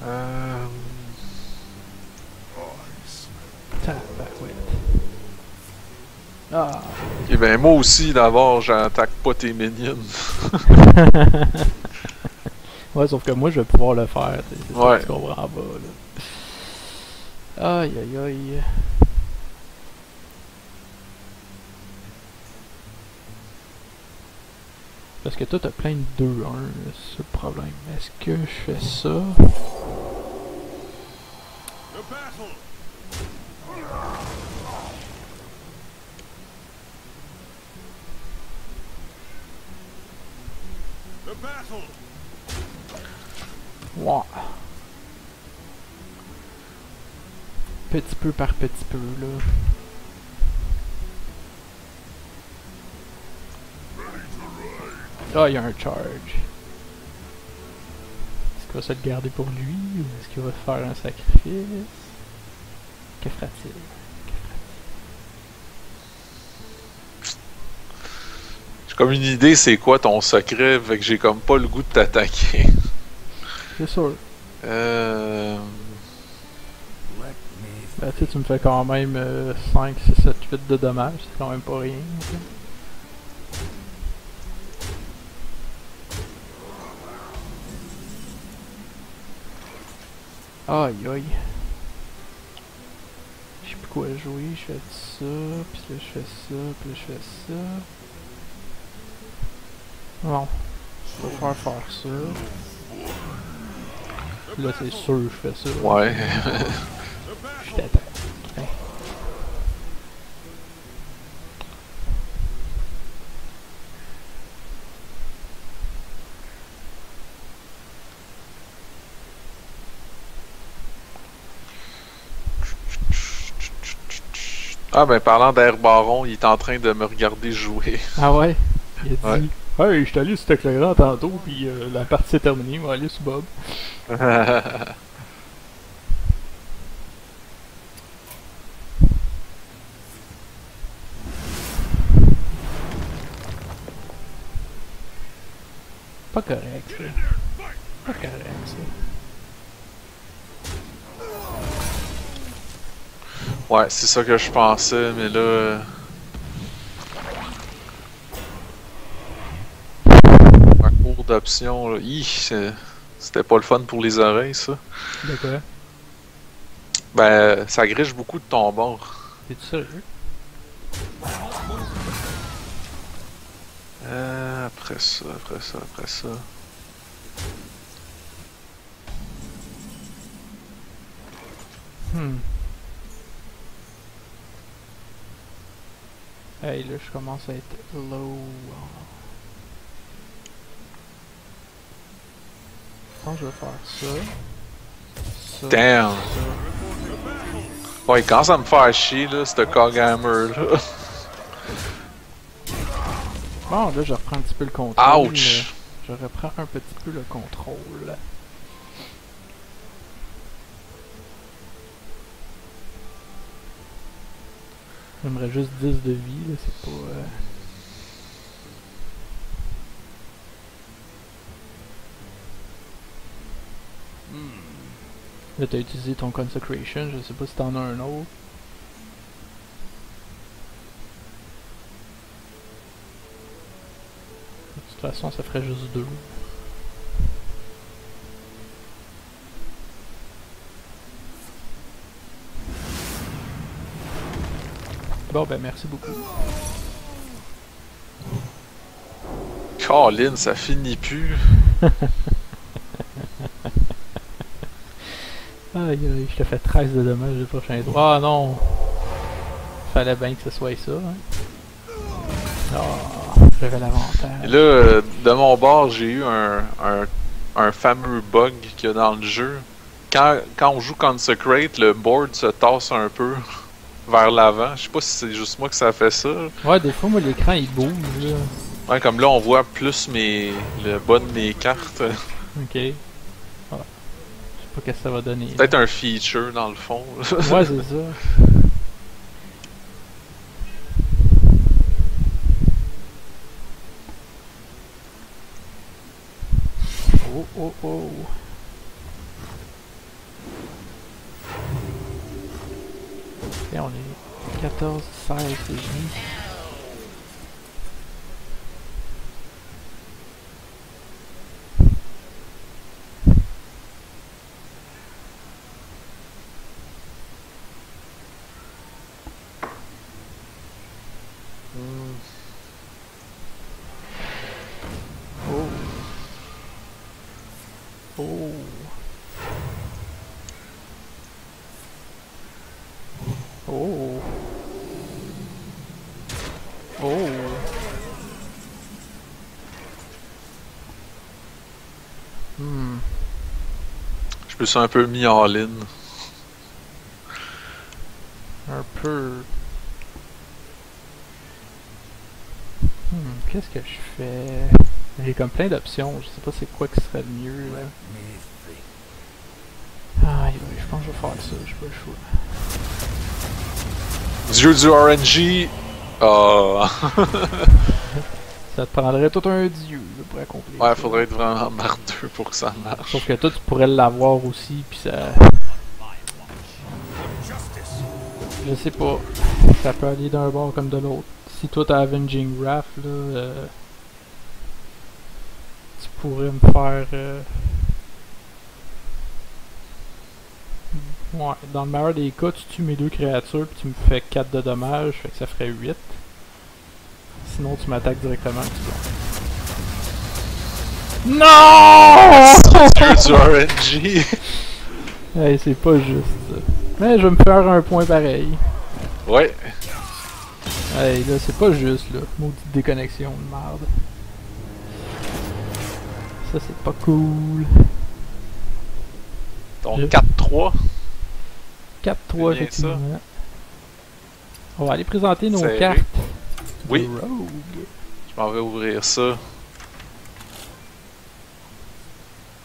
Euh... Tabarouette. Ah! Et ben moi aussi d'abord j'attaque pas tes minions. Ouais, sauf que moi je vais pouvoir le faire, c'est ça Ouais. que tu comprends pas là. Aïe aïe aïe. Parce que toi t'as plein de 2-1, c'est le problème. Est-ce que je fais ça? Wow. Petit peu par petit peu là. Ah, il y a un charge. Est-ce qu'il va se le garder pour lui ou est-ce qu'il va faire un sacrifice? Que fera-t-il? J'ai comme une idée c'est quoi ton secret, fait que j'ai comme pas le goût de t'attaquer. C'est sûr. Ben, tu me fais quand même 5, 6, 7, 8 de dommages, c'est quand même pas rien. Okay. Aïe aïe. Je sais plus quoi jouer, je fais ça, puis là je fais ça, puis là je fais ça. Bon, je vais faire ça. Là c'est sûr je fais ça. Ouais. Je t'attaque. Okay. Ah ben parlant d'Air Baron, il est en train de me regarder jouer. Ah ouais? Il a Ouais. dit hey, je suis allé sur cet éclairant tantôt, puis la partie est terminée, on va aller sur Bob. Pas correct ça. Pas correct ça. Ouais, c'est ça que je pensais, mais là... Ma cour d'option, là... C'était pas le fun pour les oreilles, ça. De quoi? Ben, ça griche beaucoup de ton bord. T'es-tu sérieux? Après ça, après ça, après ça... Hey, là, je commence à être low. Je pense que je vais faire ça. Ça. Damn! Ça. Ouais, il commence à me faire chier, là, ce Coghammer, là. Bon, là, je reprends un petit peu le contrôle. Ouch! Je reprends un petit peu le contrôle. J'aimerais juste 10 de vie, là, c'est pas... Là, t'as utilisé ton Consecration, je sais pas si t'en as un autre. De toute façon, ça ferait juste 2. Bon, ben merci beaucoup. Colin, ça finit plus. Aïe aïe, je te fais 13 de dommages le prochain tour. Ah non! Fallait bien que ce soit ça, hein. Ah, j'avais l'avantage. Et là, de mon bord, j'ai eu un fameux bug qu'il y a dans le jeu. Quand on joue Consecrate, le board se tasse un peu vers l'avant. Je sais pas si c'est juste moi que ça fait ça. Ouais, des fois, moi, l'écran, il bouge, là. Ouais, comme là, on voit plus le bas de mes cartes. Ok. Ouais. Je sais pas qu'est-ce que ça va donner. Peut-être un feature, dans le fond. Ouais, c'est ça. Oh, oh, oh. Et on est 14, 16 et demi. Oh. Oh. Oh. Oh. Hmm. Je me suis un peu mis en ligne. Un peu. Qu'est-ce que je fais? J'ai comme plein d'options. Je sais pas c'est quoi qui serait le mieux là. Ah, je pense que je vais faire ça. J'ai pas le choix. Dieu du RNG. Ça te prendrait tout un dieu là, pour accomplir. Ouais, ça. faudrait être vraiment mardeux pour que ça marche. Sauf que toi, tu pourrais l'avoir aussi, puis ça. Je sais pas. Ça peut aller d'un bord comme de l'autre. Si toi t'as Avenging Wrath, là, tu pourrais me faire. Ouais, dans le meilleur des cas, tu tues mes deux créatures, puis tu me fais 4 de dommages, fait que ça ferait 8. Sinon, tu m'attaques directement, tu vois. Non! Dieu du RNG. Hey, c'est pas juste. Mais je vais me faire un point pareil. Ouais. Hey, là, c'est pas juste, là. Maudite déconnexion de merde. Ça, c'est pas cool. Donc Je- 4-3. 4-3, C'est bien effectivement. On va aller présenter nos Serré. cartes. Oui. de Rogue. Je m'en vais ouvrir ça.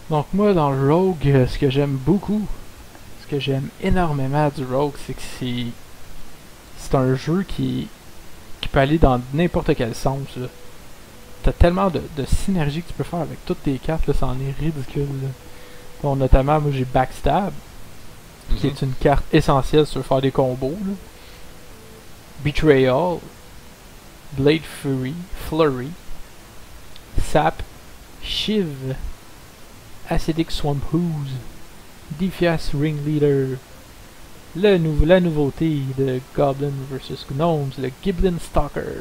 Donc, moi, dans le Rogue, ce que j'aime beaucoup, ce que j'aime énormément du Rogue, c'est que c'est un jeu qui peut aller dans n'importe quel sens, là. T'as tellement de synergie que tu peux faire avec toutes tes cartes, là, ça en est ridicule, là. Bon, notamment, moi, j'ai Backstab, qui est une carte essentielle sur faire des combos, là. Betrayal, Blade Fury, Flurry, Sap, Shiv, Acidic Swamp Ooze, Defias Ringleader, la nouveauté de Goblin vs Gnomes, le Giblin Stalker.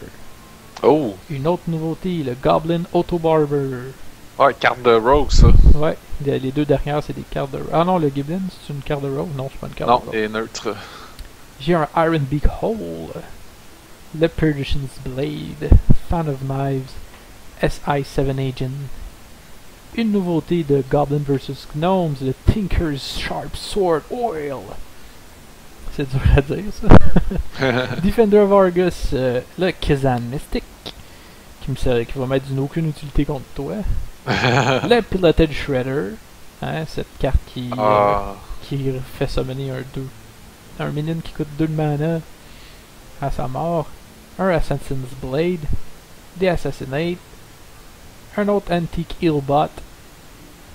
Oh! Une autre nouveauté, le Goblin Autobarber. Ouais, carte de Rogue, ça. Ouais, les deux dernières, c'est des cartes de... Ah non, le Giblin, c'est une carte de Rogue? Non, c'est pas une carte Non, de Rogue. il est neutre. J'ai un Iron Beak Hole, le Perdition's Blade, Fan of Knives, SI7 Agent. Une nouveauté de Goblin vs Gnomes, le Tinker's Sharp Sword Oil. C'est dur à dire ça. Defender of Argus, le Kazan Mystic, qui va mettre d'une aucune utilité contre toi. Le Piloted Shredder, hein, cette carte qui fait summoner un minion qui coûte 2 de mana à sa mort. Un Assassin's Blade, des Assassinate, un autre Antique Healbot,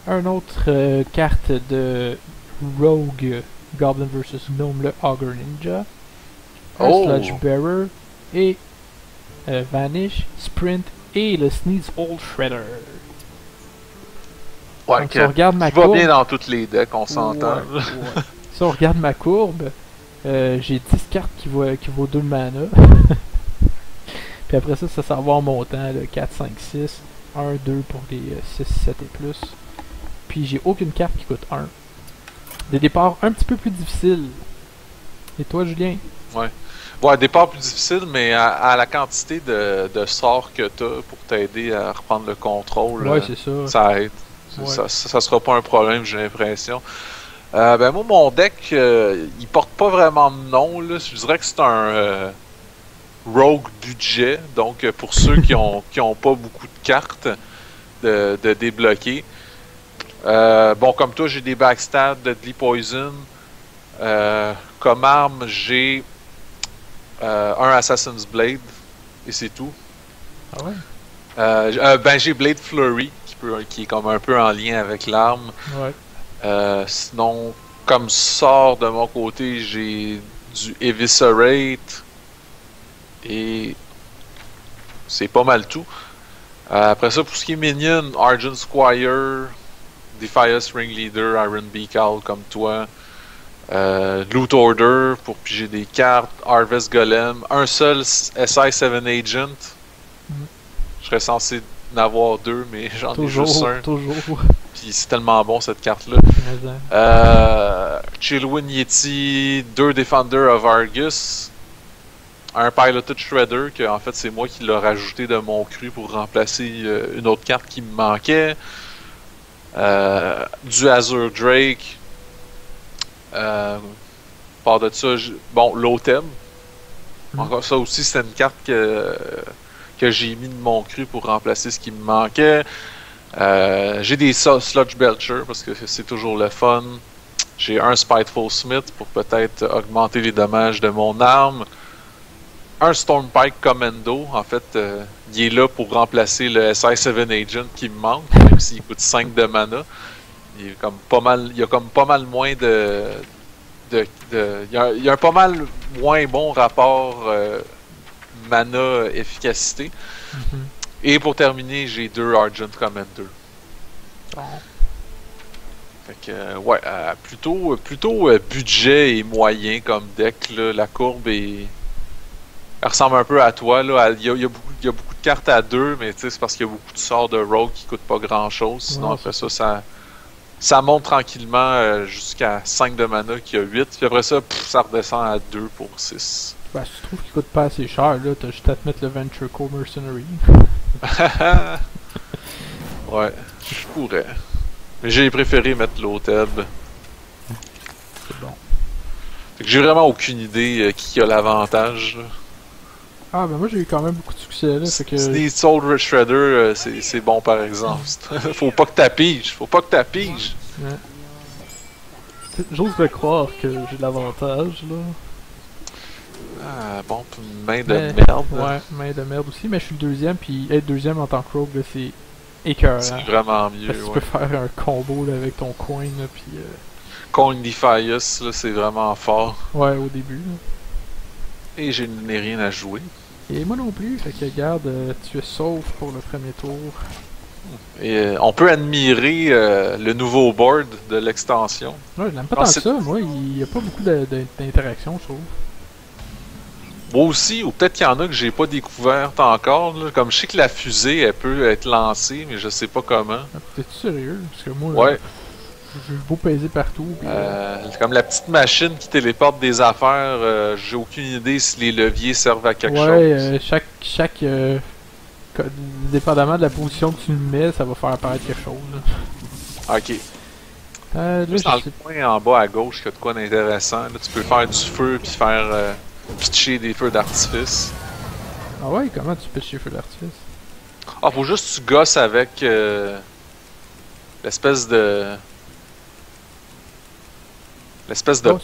un autre carte de Rogue Goblin vs Gnome, le Augur Ninja, un Sludge Bearer, et Vanish, Sprint, et le Sneeze Old Shredder. Ouais, donc, si on regarde ma qui va courbe, bien dans toutes les decks, on s'entend. ouais. Si on regarde ma courbe, j'ai 10 cartes qui vaut 2 de mana. Puis après ça s'en va en montant, là, 4, 5, 6, 1, 2 pour les 6, 7 et plus. Puis j'ai aucune carte qui coûte 1. Des départs un petit peu plus difficiles. Et toi, Julien? Ouais, départ plus difficile, mais à la quantité de sorts que t'as pour t'aider à reprendre le contrôle, Ouais, c'est ça. ça aide. Ouais. Ça sera pas un problème, j'ai l'impression. Ben moi, mon deck, il porte pas vraiment de nom, là. Je dirais que c'est un rogue budget, donc pour ceux qui ont pas beaucoup de cartes de débloquer. Bon, comme toi, j'ai des backstab, Deadly Poison. Comme arme, j'ai un Assassin's Blade, et c'est tout. Ah ouais? Ben j'ai Blade Flurry, qui est comme un peu en lien avec l'arme. Ouais. Sinon, comme sort de mon côté, j'ai du Eviscerate, et c'est pas mal tout. Après ça, pour ce qui est minion, Argent Squire, Defias Ringleader, Iron Beacal comme toi, Loot Order pour piger des cartes, Harvest Golem, un seul SI7 Agent. Je serais censé en avoir deux, mais j'en ai juste un. Toujours. Puis c'est tellement bon cette carte-là. Chillwind Yeti, 2 Defender of Argus, un Piloted Shredder, que en fait c'est moi qui l'ai rajouté de mon cru pour remplacer une autre carte qui me manquait. Du Azure Drake. Part de ça, bon, l'Otem. Encore ça aussi, c'est une carte que j'ai mis de mon cru pour remplacer ce qui me manquait. J'ai des Sludge Belcher parce que c'est toujours le fun. J'ai un Spiteful Smith pour peut-être augmenter les dommages de mon arme. Un Stormpike Commando, en fait, il est là pour remplacer le SI7 Agent qui me manque, même s'il coûte 5 de mana. Il est comme pas mal, il y a comme pas mal moins il y a un pas mal moins bon rapport mana-efficacité. Et pour terminer, j'ai 2 Argent Commander. Fait que, ouais, plutôt budget et moyen comme deck, là. La courbe est... Elle ressemble un peu à toi, là. Il y a beaucoup de cartes à 2, mais c'est parce qu'il y a beaucoup de sorts de rogue qui coûtent pas grand-chose. Sinon, après ça monte tranquillement jusqu'à 5 de mana, qui a 8. Puis après ça, ça redescend à 2 pour 6. Ben, si tu trouves qu'il coûte pas assez cher, là, t'as juste à te mettre le Venture Co Mercenary. Ouais, je pourrais. Mais j'ai préféré mettre l'Oteb. C'est bon. Fait que j'ai vraiment aucune idée qui a l'avantage. Ah, ben moi j'ai eu quand même beaucoup de succès là. Fait que... Sneed Soul Shredder, c'est bon par exemple. Faut pas que t'appiges. Ouais. J'ose le croire que j'ai l'avantage là. Ah, bon, une main de merde. Ouais, main de merde aussi, mais je suis le deuxième, puis être deuxième en tant que rogue, là, c'est écœurant. C'est vraiment mieux, parce que tu peux faire un combo là, avec ton coin, là, puis... Coin Defias, là, c'est vraiment fort. Ouais, au début. Là. Et je n'ai rien à jouer. Et moi non plus, fait que regarde, tu es sauf pour le premier tour. Et on peut admirer le nouveau board de l'extension. Ouais, je l'aime pas tant que ça, moi, il y a pas beaucoup d'interaction, je trouve. Moi aussi, ou peut-être qu'il y en a que j'ai pas découverte encore. Là. Comme je sais que la fusée, elle peut être lancée, mais je sais pas comment. T'es-tu sérieux? Parce que moi, ouais. J'ai beau peser partout. Puis, comme la petite machine qui téléporte des affaires, j'ai aucune idée si les leviers servent à quelque chose. Ouais, chaque dépendamment de la position que tu le mets, ça va faire apparaître quelque chose. Là. Ok. Là, dans le coin en bas à gauche, il y a de quoi d'intéressant. Là, tu peux faire du feu puis faire pitcher des feux d'artifice. Ah ouais, comment tu pitches les feux d'artifice? Ah, faut juste que tu gosses avec l'espèce de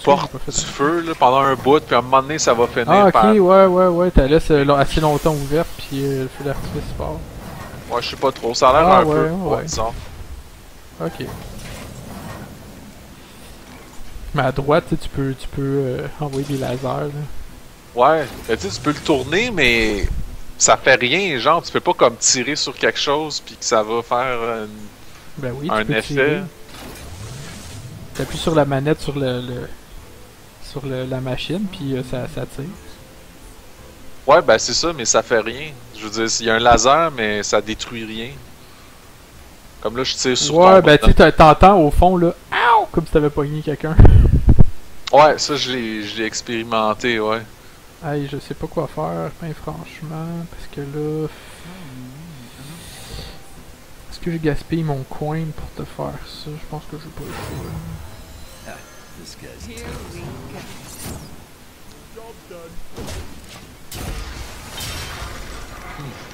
porte du feu là, pendant un bout, puis à un moment donné, ça va finir par... Ah, ok, ouais, t'as laissé assez longtemps ouverte, puis le feu d'artifice part. Ouais, je sais pas trop, ça a l'air un peu bizarre. Ok. Mais à droite, tu peux envoyer des lasers, là. Ouais, tu peux le tourner, mais ça fait rien, genre, tu peux pas comme tirer sur quelque chose, puis que ça va faire un effet. T'appuies sur la manette sur la machine, puis ça tire. Ouais, ben c'est ça, mais ça fait rien. Je veux dire, il y a un laser, mais ça détruit rien. Comme là, je tire sur ton ben tu t'entends au fond, là, Ow! Comme si t'avais pogné quelqu'un. Ouais, ça, je l'ai expérimenté, ouais. Hey, je sais pas quoi faire, ben franchement, parce que là... Est-ce que je gaspille mon coin pour te faire ça? Je pense que je vais pas le faire.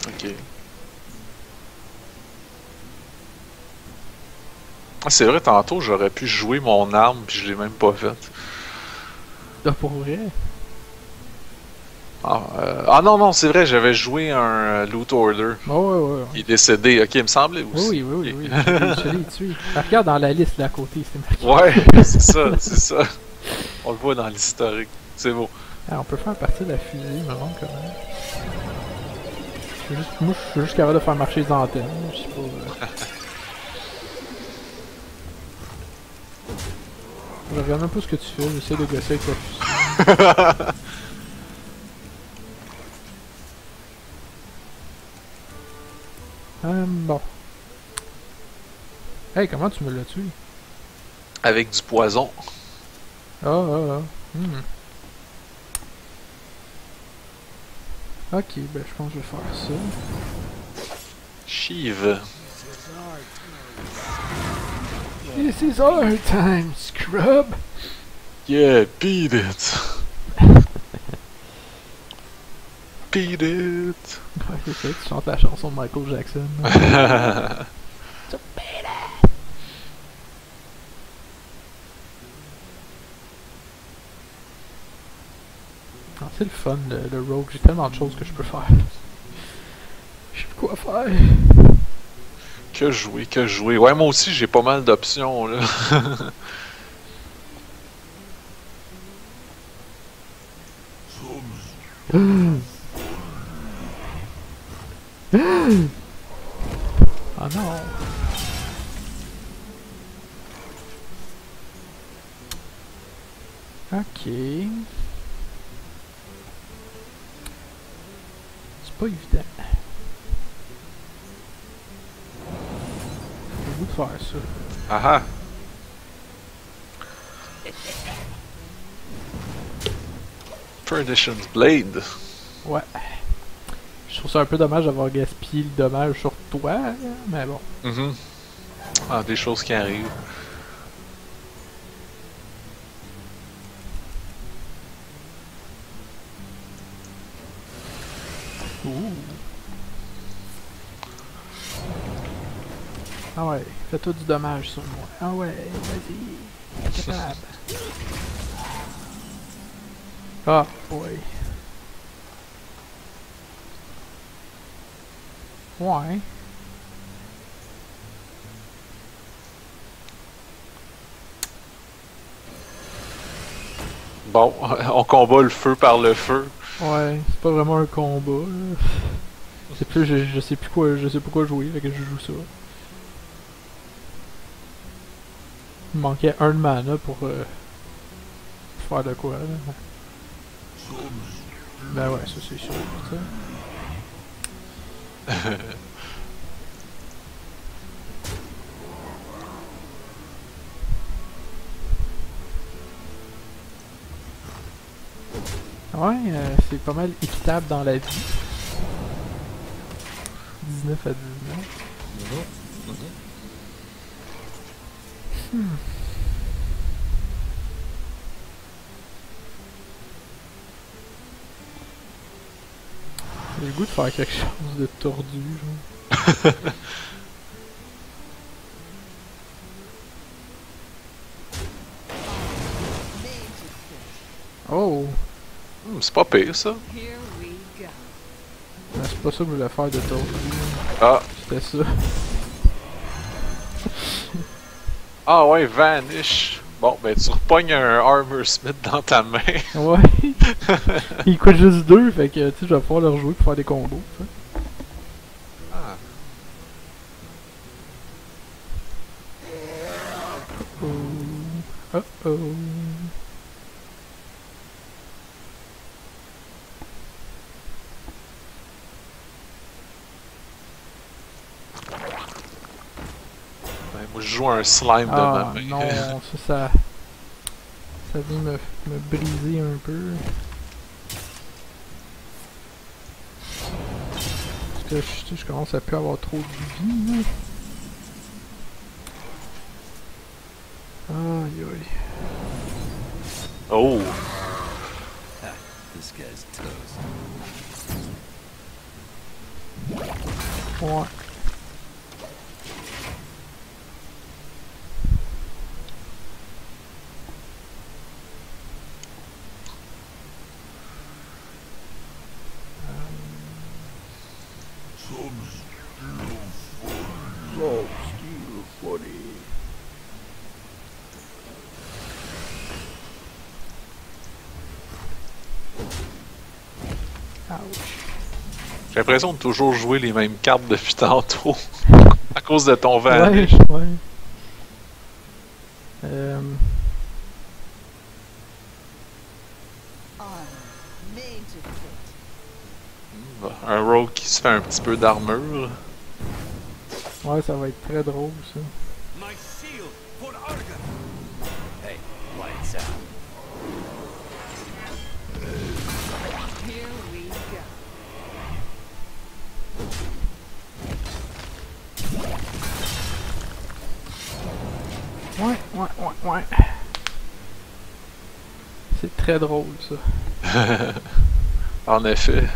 Ok. Ah, c'est vrai, tantôt, j'aurais pu jouer mon arme, puis je l'ai même pas faite. Ah, pour vrai? Ah non, c'est vrai, j'avais joué un Loot Order. Ouais. Il est décédé, ok, il me semblait aussi. Oui. Je l'ai tué. Regarde dans la liste là à côté, c'est marqué. Ouais, c'est ça. On le voit dans l'historique. C'est beau. Ah, on peut faire partie de la fusée, je me demande comment. Moi, je suis juste capable de faire marcher les antennes. Je sais pas. Je regarde un peu ce que tu fais, j'essaie de gosser avec la fusée. Bon. Hey, comment tu me l'as tué? Avec du poison. Ah. Ok, ben je pense que je vais faire ça. Chive. This is our time, scrub! Yeah, beat it. Beat it. Ouais, c'est ça, tu chantes la chanson de Michael Jackson. So beat it! Ah, c'est le fun, le rogue. J'ai tellement de choses que je peux faire. Je sais plus quoi faire. Que jouer, que jouer. Ouais, moi aussi, j'ai pas mal d'options, là. Ah non! Ok. C'est pas évident. J'ai le goût de faire ça. Ah ah. Perdition's Blade. Ouais. Je trouve ça un peu dommage d'avoir gaspillé le dommage sur toi, là, mais bon. Ah, des choses qui arrivent. Ouh. Ah ouais, fais-toi du dommage sur moi. Ah ouais, vas-y. Capable. Ah, boy. Ouais. Bon, on combat le feu par le feu. Ouais, c'est pas vraiment un combat, là. C'est plus, je sais plus quoi, je sais pas quoi jouer, fait que je joue ça. Il me manquait un de mana pour faire de quoi, là. Ben ouais, ça c'est sûr, ça. Ouais, c'est pas mal équitable dans la vie. 19 à 19. J'ai le goût de faire quelque chose de tordu, genre. Oh! C'est pas pire, ça. Ben, c'est pas ça que je voulais faire de tordu. Ah. C'était ça. Ah ouais, Vanish. Bon, ben tu repognes un Armor Smith dans ta main. Ouais! Il coûte juste 2, fait que tu sais, je vais pouvoir le rejouer pour faire des combos. Ça. Ah. Oh oh. Ben, moi je joue un slime de ma main. Non, ça vient me briser un peu. Parce que je commence à plus avoir trop de vie, là. Aïe aïe. Oh! This guy's toast. Ouais. J'ai l'impression de toujours jouer les mêmes cartes depuis tantôt. À cause de ton Ouais, vanish. ouais. Un rogue qui se fait un petit peu d'armure. Ouais, ça va être très drôle, ça. My shield for Argon. Hey, lights out. Here we go. Ouais. C'est très drôle, ça. En effet.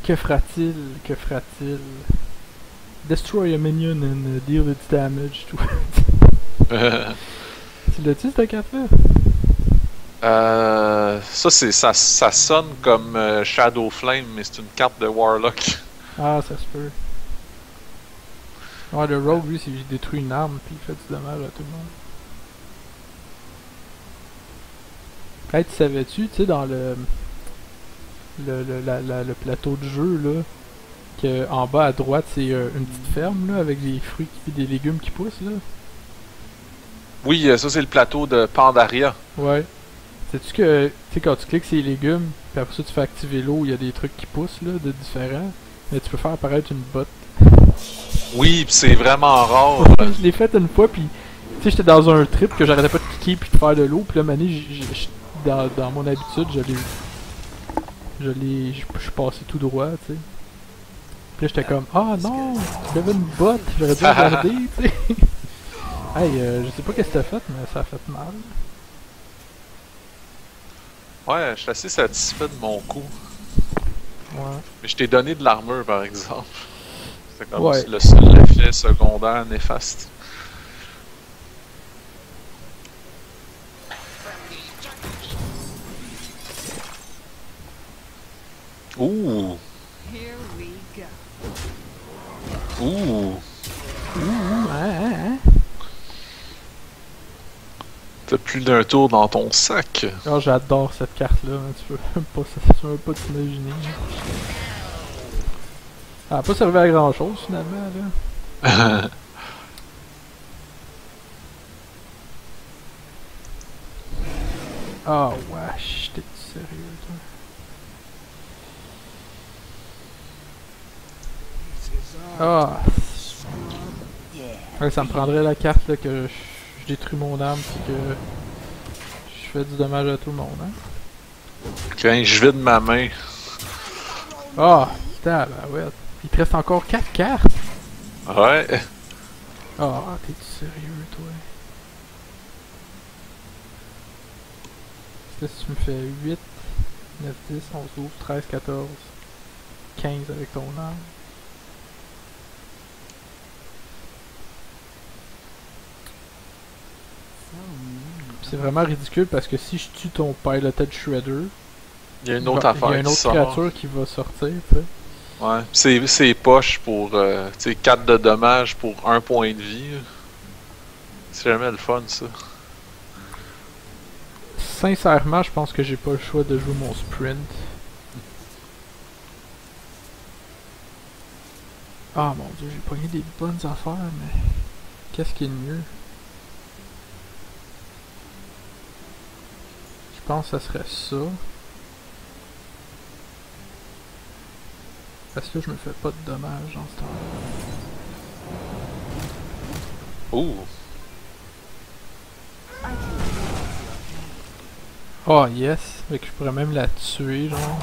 Que fera-t-il? Que fera-t-il? Destroy a minion and deal its damage. Tout. Tu l'as-tu, cette carte-là? Ça sonne comme Shadow Flame, mais c'est une carte de Warlock. Ah, ça se peut. Ouais, le rogue, lui, il détruit une arme, puis il fait du dommage à tout le monde. Hey, tu savais-tu, tu sais, dans le plateau de jeu, là, que en bas à droite, c'est une petite ferme, là, avec des fruits et des légumes qui poussent, là? Oui, ça c'est le plateau de Pandaria. Ouais. Sais-tu que, tu sais, quand tu cliques sur les légumes, puis après ça, tu fais activer l'eau, il y a des trucs qui poussent, là, de différents, mais tu peux faire apparaître une botte. Oui, pis c'est vraiment rare. Je l'ai fait une fois, puis tu sais, j'étais dans un trip que j'arrêtais pas de cliquer puis de faire de l'eau, puis là, mané, dans mon habitude, je suis passé tout droit, tu sais. Puis là, j'étais comme, ah non, tu avais une botte, j'aurais dû regarder, tu sais. Hey, je sais pas qu'est-ce que t'as fait, mais ça a fait mal. Ouais, je suis assez satisfait de mon coup. Ouais. Mais je t'ai donné de l'armure, par exemple. C'est comme Ouais. le seul effet secondaire néfaste. Ouh! Here we go. Ouh! Hein? T'as plus d'un tour dans ton sac. Oh, j'adore cette carte-là, hein, tu peux même pas t'imaginer. Elle a pas servi à grand-chose, finalement, là. Ah, wesh, t'es sérieux, toi? Ah! Ouais, ça me prendrait la carte, là, que je détruis mon arme, pis que je fais du dommage à tout le monde, hein. Quand je vide ma main. Ah! Tabarouette. Il te reste encore 4 cartes! Ouais. Ah, t'es sérieux, toi? Parce que si tu me fais 8, 9, 10, 11, 12, 13, 14, 15 avec ton arme. C'est vraiment ridicule parce que si je tue ton Piloted Shredder, Il y a une autre affaire il y a une qui autre sort. créature qui va sortir, tu sais. Ouais. C'est poche pour 4 de dommages pour 1 point de vie. C'est jamais le fun, ça. Sincèrement, je pense que j'ai pas le choix de jouer mon sprint. Ah mon dieu, j'ai pogné des bonnes affaires, mais qu'est-ce qui est le mieux? Je pense que ça serait ça. Parce que je me fais pas de dommages en ce temps-là. Ouh! Oh yes! Fait que je pourrais même la tuer, genre.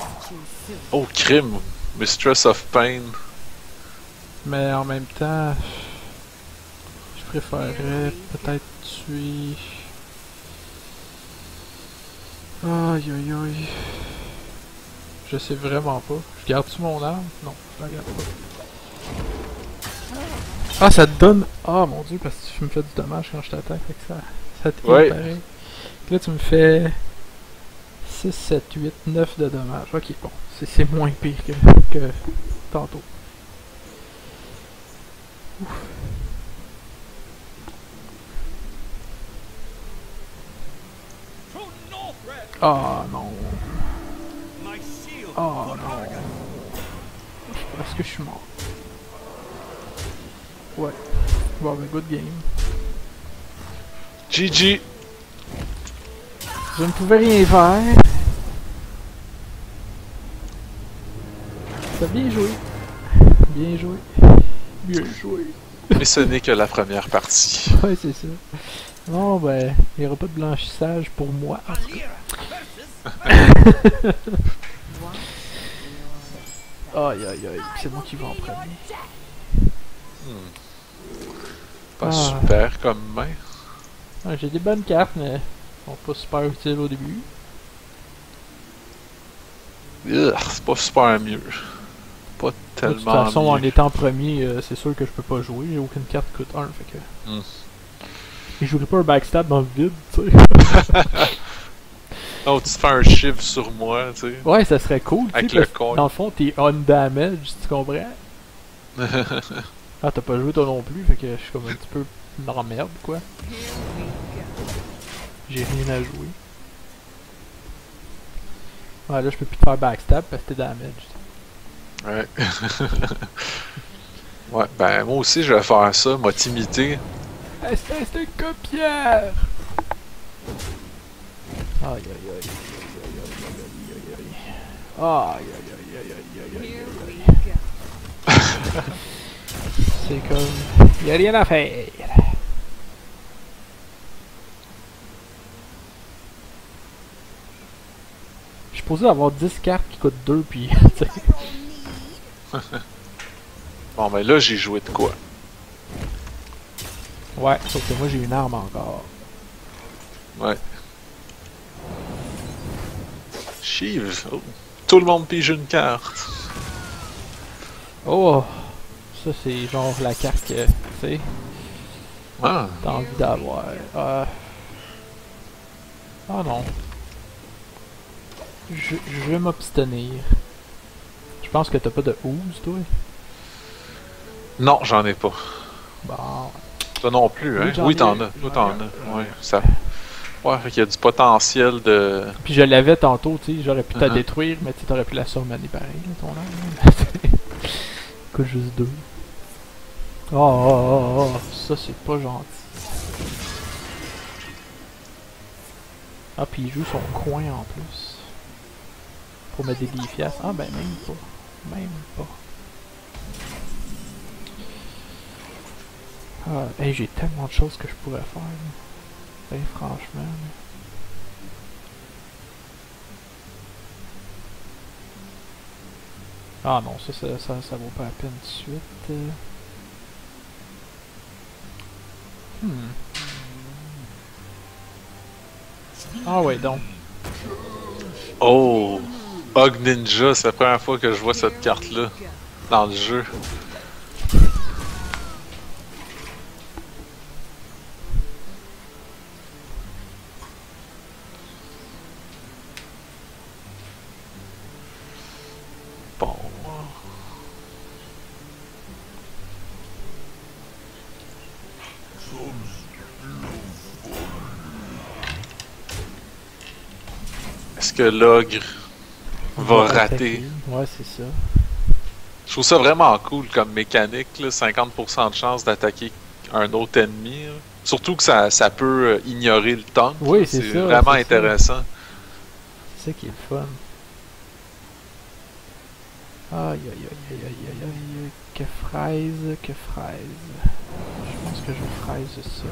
Oh, crime! Mistress of Pain. Mais en même temps, je préférerais peut-être tuer. Aïe aïe aïe. Je sais vraiment pas. Je garde-tu mon arme? Non, je la garde pas. Ah, ça te donne. Ah mon dieu, parce que tu me fais du dommage quand je t'attaque. Fait que ça te Ouais. pareil. Là, tu me fais 6, 7, 8, 9 de dommages. Ok, bon. C'est moins pire que tantôt. Ouf. Ah non. My shield Oh non. Est-ce que je suis mort? Ouais. Bon, ben, good game. GG! Je ne pouvais rien faire. T'as bien joué. Bien joué. Bien joué. Mais ce n'est que la première partie. Ouais, c'est ça. Bon, ben, il n'y aura pas de blanchissage pour moi. En tout cas. Aïe, aïe, aïe. C'est moi qui vais en premier. Pas Ah. super comme main. Ouais, j'ai des bonnes cartes, mais elles sont pas super utiles au début. Ugh, c'est pas super mieux. Pas De tellement toute façon, en mieux. étant premier, c'est sûr que je peux pas jouer. J'ai aucune carte qui coûte 1, fait que... Et je jouerai pas un backstab dans le vide, tu sais. Oh, tu te fais un chiffre sur moi, tu sais. Ouais, ça serait cool, tu Avec sais, le parce que coin. dans le fond, t'es on damage, tu comprends? Ah, t'as pas joué toi non plus, fait que je suis comme un petit peu dans la merde, quoi. Here we go. J'ai rien à jouer. Ouais, là, je peux plus te faire backstab parce que t'es damage. Ouais. Ouais, ben moi aussi je vais faire ça, m'a t'imiter. C'est un copieur! Aïe aïe aïe aïe aïe aïe aïe aïe aïe aïe aïe aïe aïe aïe aïe Here aïe. we go. C'est comme... Y'a rien à faire. Je suis supposé avoir 10 cartes qui coûtent 2 puis... tu sais. Bon ben là j'ai joué de quoi? Ouais, sauf que moi j'ai une arme encore. Ouais. Chive. Oh. Tout le monde pige une carte. Oh! Ça c'est genre la carte que... tu sais, Ah. t'as envie d'avoir. Ah non. Je vais m'abstenir. Je pense que t'as pas de ooze, toi? Non, j'en ai pas. Bon... Toi non plus, hein? Oui, j'en Oui, ai. t'en as. Toi, t'en as. Ouais, ça. Ouais, fait qu'il y a du potentiel de. Puis je l'avais tantôt, tu sais, j'aurais pu te Uh-huh. détruire, mais tu t'aurais pu la surmaner pareil, là, ton arme. Coûte juste 2. Oh, ça c'est pas gentil. Ah, puis il joue son coin en plus. Pour me délifier. Ah, ben même pas. Même pas. Ah, hey, j'ai tellement de choses que je pourrais faire. Là. Ben, franchement. Là. Ah non, ça vaut pas la peine tout de suite. Ah ouais, donc. Oh! Hog Ninja, c'est la première fois que je vois cette carte-là dans le jeu. Bon. Est-ce que l'ogre va rater? attaquer. Ouais, c'est ça. Je trouve ça vraiment cool comme mécanique, là, 50% de chance d'attaquer un autre ennemi. Là. Surtout que ça peut ignorer le tank. Oui, là. c'est ça, vraiment c'est ça. intéressant. C'est ça qui est le fun. Aïe aïe aïe aïe aïe aïe aïe. Que fraise, que fraise. Je pense que je fraise ça.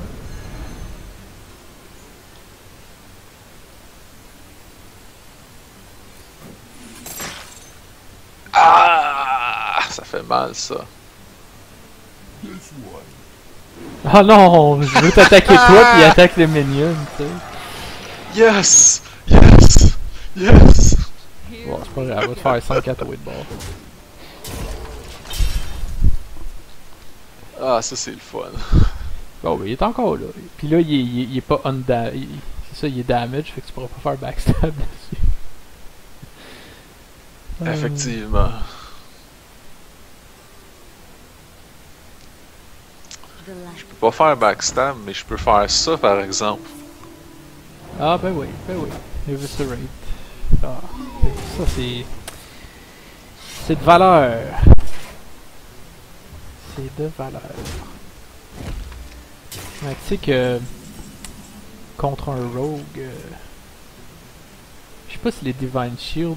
Ah! Ça fait mal, ça. Ah non, je veux t'attaquer toi puis attaque les minions, tu sais. Yes! Yes! Yes! Here Bon, c'est pas grave, on va te faire 5 à toi de bord. Ah, ça c'est le fun. Bon, oui, il est encore là. Puis là, il est pas c'est ça, il est damage, fait que tu pourras pas faire backstab là-dessus. Effectivement. the light. Je peux pas faire backstab, mais je peux faire ça par exemple. Ah, ben oui, ben oui. Eviscerate. Ah, ça c'est... c'est de valeur. C'est de valeur. Mais tu sais que contre un rogue, je sais pas si les Divine Shield,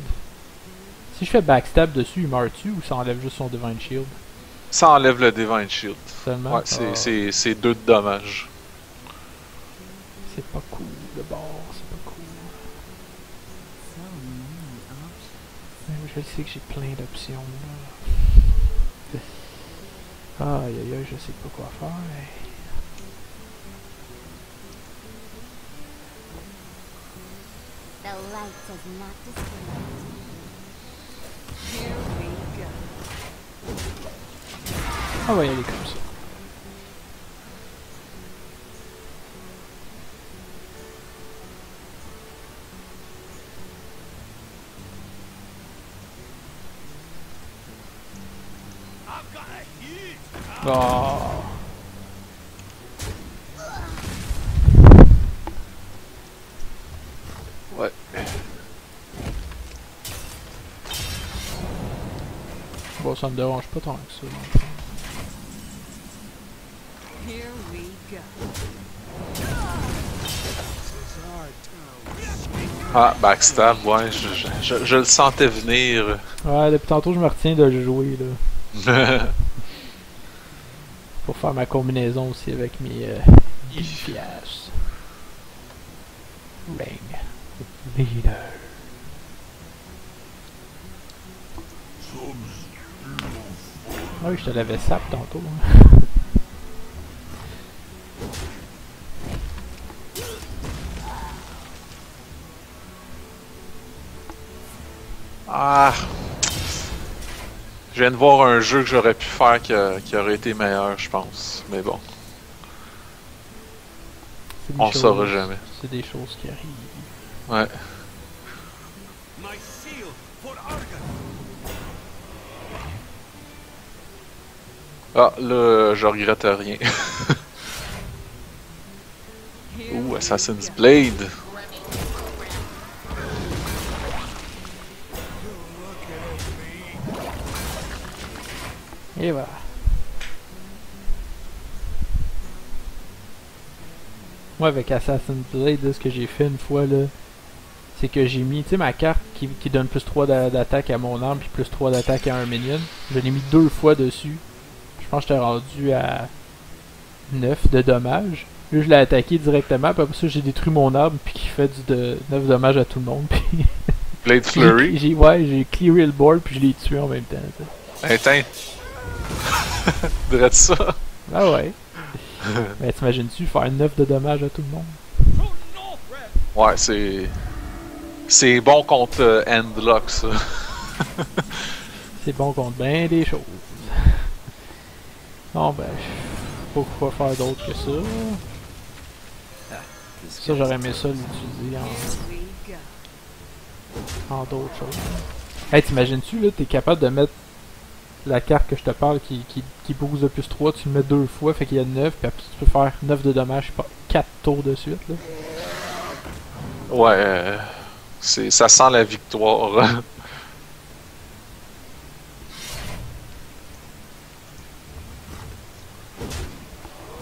si je fais backstab dessus, il meurt-tu ou ça enlève juste son Divine Shield? Ça enlève le Divine Shield. Seulement? Ouais, c'est 2 de dommages. C'est pas cool de bord, c'est pas cool. So many options. Mais je sais que j'ai plein d'options là. Aïe aïe aïe, je sais pas quoi faire. The light does not discriminate. Here we go. On va y aller comme ça. I've got a huge Oh. Ouais. Bon, ça me dérange pas tant que ça. dans le fond. Here we go. Ah, backstab, ouais, je le sentais venir. Ouais, depuis tantôt, je me retiens de le jouer là. Pour faire ma combinaison aussi avec mes DPS. Ring. Leader. Ouais, je te l'avais sap tantôt. Hein. Ah! Je viens de voir un jeu que j'aurais pu faire qui aurait été meilleur, je pense. Mais bon, C'est des on le choses- saura jamais. C'est des choses qui arrivent. Ouais. my shield for Argon. Ah, là, je regrette rien. Here Ouh, we Assassin's go. Blade. Et voilà. Moi, avec Assassin's Blade, là, ce que j'ai fait une fois, là, c'est que j'ai mis, tu sais, ma carte qui donne plus 3 d'attaque à mon arme, puis plus 3 d'attaque à un minion. Je l'ai mis 2 fois dessus. Je pense que j'étais rendu à 9 de dommages. Là, je l'ai attaqué directement, puis après ça, j'ai détruit mon arme, puis qui fait 9 dommages à tout le monde. Puis Blade Flurry. j'ai clearé le board, puis je l'ai tué en même temps. Ça. Attends. Dirais ça? Ah ouais. Mais t'imagines-tu faire 9 de dommages à tout le monde? To Northrend. Ouais, c'est. C'est bon contre Endlock, ça. C'est bon contre bien des choses. Bon ben, je sais pas quoi faire d'autre que ça. Ça, j'aurais aimé ça l'utiliser Here we go. en d'autres choses. Hey, t'imagines-tu, là, t'es capable de mettre la carte que je te parle qui booste de plus 3, tu le mets 2 fois, fait qu'il y a 9, puis après tu peux faire 9 de dommages, 4 tours de suite, là. Ouais, ça sent la victoire.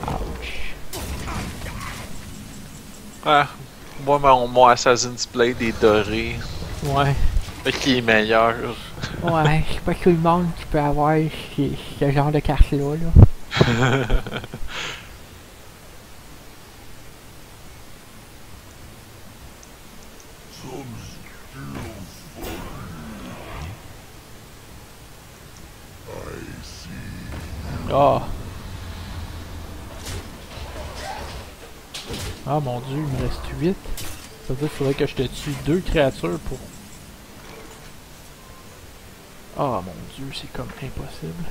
Ouch. Ah, moi, mon Assassin's Blade est doré. Ouais. Fait qu'il est meilleur. Ouais, c'est pas tout le monde qui peut avoir ce genre de carte-là, là. Ah. Ah mon dieu, il me reste 8. Ça veut dire qu'il faudrait que je te tue 2 créatures pour... Ah mon dieu, c'est comme impossible.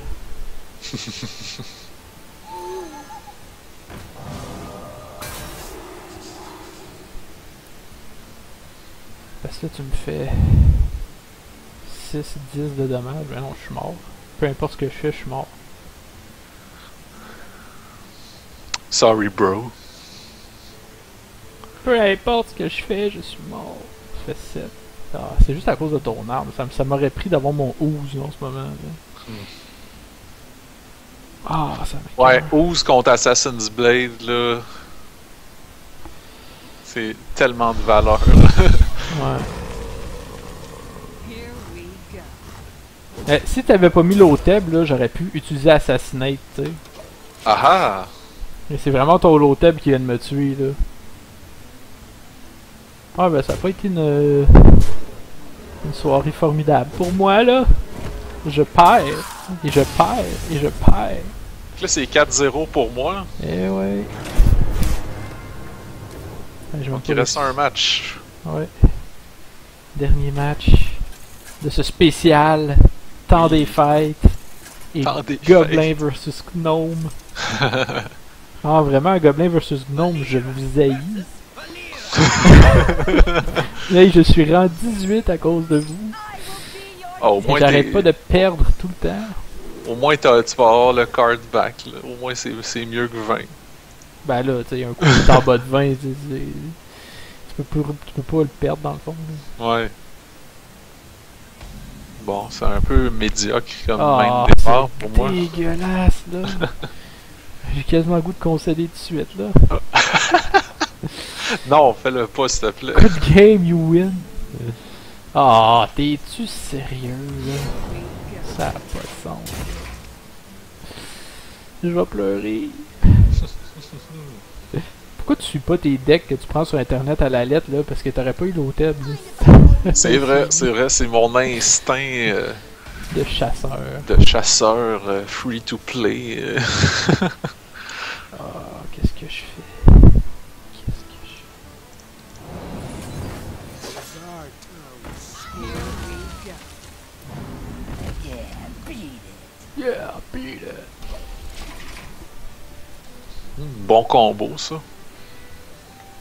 Parce que là tu me fais 6, 10 de dommages. Ben non, je suis mort. Peu importe ce que je fais, je suis mort. Sorry, bro. Peu importe ce que je fais, je suis mort. Ça fait 7. Ah, c'est juste à cause de ton arme. Ça m'aurait pris d'avoir mon ooze là, en ce moment. Là. Ah, ça m'a. Ouais, Ooze contre Assassin's Blade, là. C'est tellement de valeur. Ouais. Here we go. Si t'avais pas mis l'Oteb, là, j'aurais pu utiliser Assassinate, tu sais. Ah ah! Mais c'est vraiment ton Loteb qui vient de me tuer, là. Ah, ben ça a pas été une soirée formidable pour moi, là. Je perds, et je perds, et je perds. Là, c'est 4-0 pour moi. Eh ouais. Ouais, je vais Il pas reste un match. Ouais. Dernier match de ce spécial Temps des fêtes et Temps des Goblin versus Gnome. Ah vraiment, Goblin versus Gnome, je vous haïs. Là, je suis rang 18 à cause de vous. Ah, au moins, J'arrête pas de perdre tout le temps. au moins tu vas avoir le card back. Là. Au moins, c'est mieux que 20. Ben là, tu sais, un coup qui est en bas de 20, tu peux pas le perdre dans le fond. Là. Ouais. Bon, c'est un peu médiocre comme Ah, même départ pour moi. c'est dégueulasse, là. J'ai quasiment le goût de concéder tout de suite, là. Non, fais-le pas, s'il te plaît. Good game, you win. Ah, t'es-tu sérieux, là? Ça a pas de sens. Je vais pleurer. Pourquoi tu suis pas tes decks que tu prends sur internet à la lettre, là? Parce que t'aurais pas eu l'hôtel, C'est vrai, c'est mon instinct de chasseur. de chasseur free to play. Ah, qu'est-ce que je fais? Qu'est-ce que je Here we go. fais? Yeah, beat it. Bon combo, ça.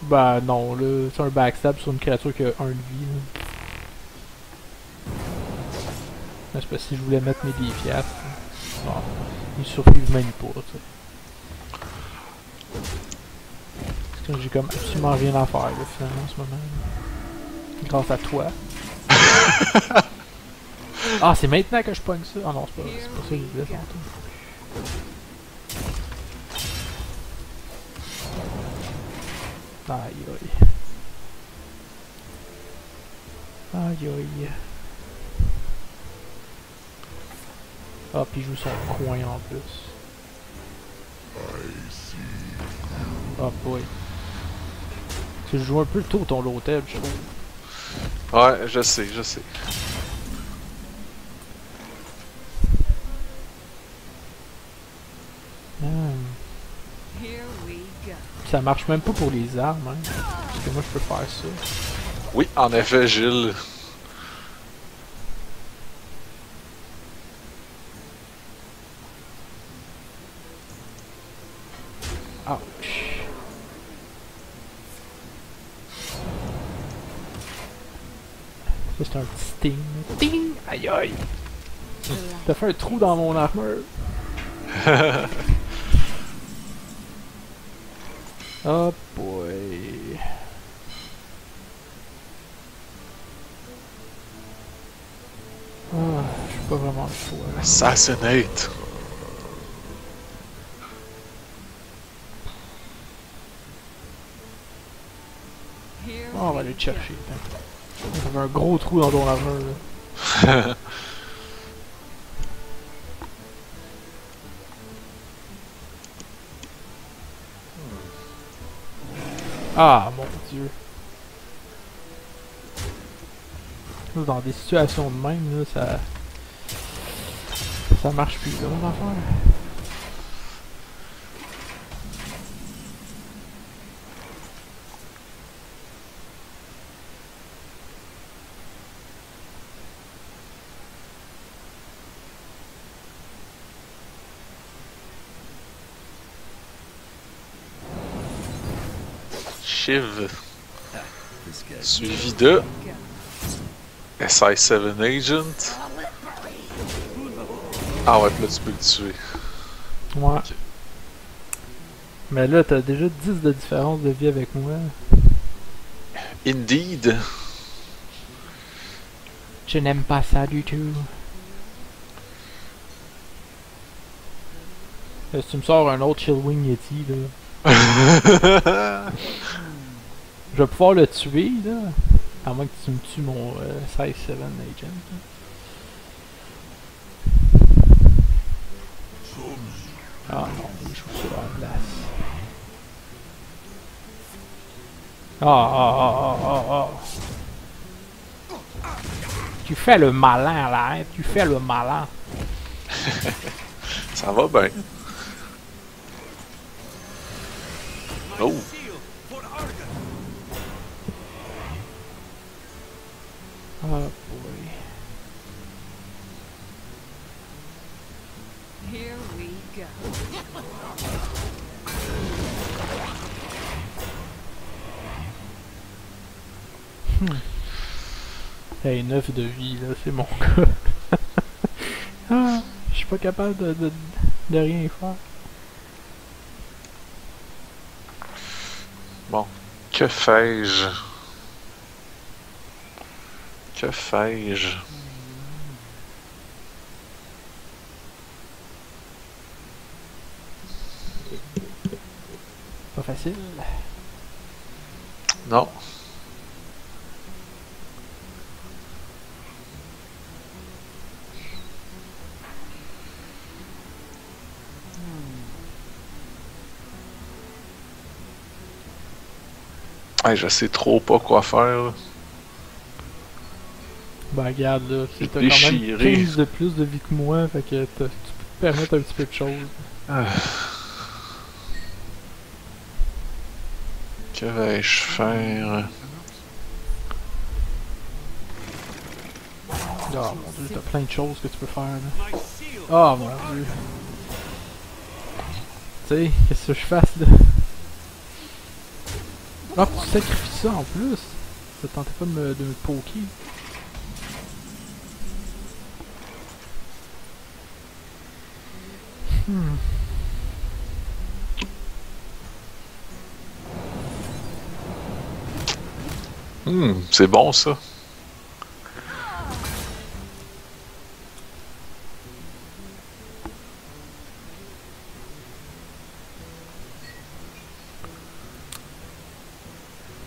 Bah non, là, c'est un backstab sur une créature qui a 1 de vie. Là. C'est parce que si je voulais mettre mes défiates, bon, ils survivent même pas, tu sais. Parce que j'ai comme absolument rien à faire, là, finalement, en ce moment. Là. Grâce à toi. Ah, c'est maintenant que je pogne ça? Ah non, c'est pas ça que je voulais tantôt. Aïe aïe. Aïe aïe. Ah, puis il joue son coin en plus. Ah boy. Tu joues un peu tôt ton low-tab, je trouve. Ouais, je sais, je sais. Here we go. Ça marche même pas pour les armes, hein. Parce que moi je peux faire ça. Oui, en effet, Gilles. Ouch. Ça c'est un petit sting. Ting! Aïe aïe! T'as fait un trou dans mon armure. Oh boy. Ah, j'ai pas vraiment le choix. Assassinate. Here Oh, on va we aller te go. chercher. Ça fait un gros trou dans ton armure là. Ah mon dieu. Dans des situations de même, là, ça marche plus, là, mon affaire. Shiv. This guy's Suivi de SI7 Agent. Ah ouais, puis là tu peux le tuer. Ouais. Mais là, t'as déjà 10 de différence de vie avec moi. Indeed. Je n'aime pas ça du tout. Si tu me sors un autre Chillwing Yeti, là, je vais pouvoir le tuer, là. À moins que tu me tues mon 16-7 Agent. Ah non, je joue sur la place. Tu fais le malin là, hein? Tu fais le malin. Ça va bien. Oh! Shield for Argon. Oh boy. Here we go. Hey, 9 de vie, là, c'est mon gars. Ah, je suis pas capable de rien faire. Bon, que fais-je? Que fais-je? Pas facile. Non. Hey, je sais trop pas quoi faire. Là. Ben regarde là, t'as quand même Déchiré. 15 de plus de vie que moi, fait que tu peux te permettre un petit peu de choses. Que vais-je faire? Ah mon dieu, t'as plein de choses que tu peux faire là. My shield. Ah mon dieu. Tu sais, qu'est-ce que je fasse là? Ah, tu sacrifies ça en plus! Ça tentait pas de me poker. C'est bon ça.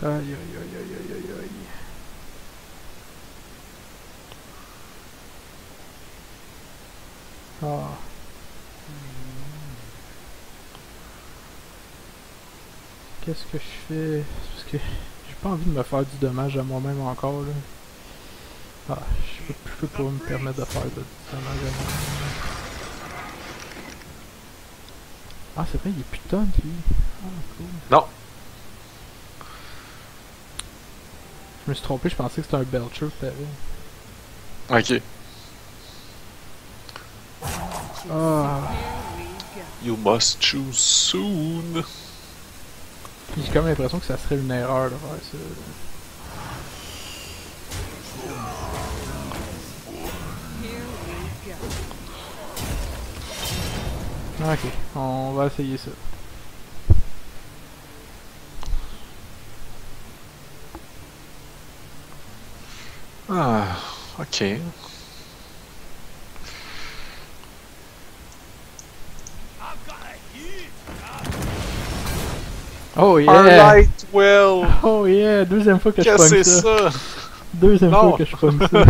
Aïe aïe aïe aïe aïe aïe aïe. Ah. Qu'est-ce que je fais? Parce que j'ai pas envie de me faire du dommage à moi-même encore là. Ah, je peux pas me permettre de faire du dommage à moi-même. Ah, c'est vrai, il est plus de tonne lui. Ah, cool. Non. Je me suis trompé, je pensais que c'était un Belcher que t'avais. Ok. Ah. Here we go. You must choose soon. J'ai comme l'impression que ça serait une erreur de faire ça. Here we go. Ok, on va essayer ça. Ah, ok. I've got a huge Oh yeah! Alright, well. Oh yeah! Deuxième fois que je Qu'est-ce que pogne c'est ça. ça? Deuxième Non. fois que je pogne ça.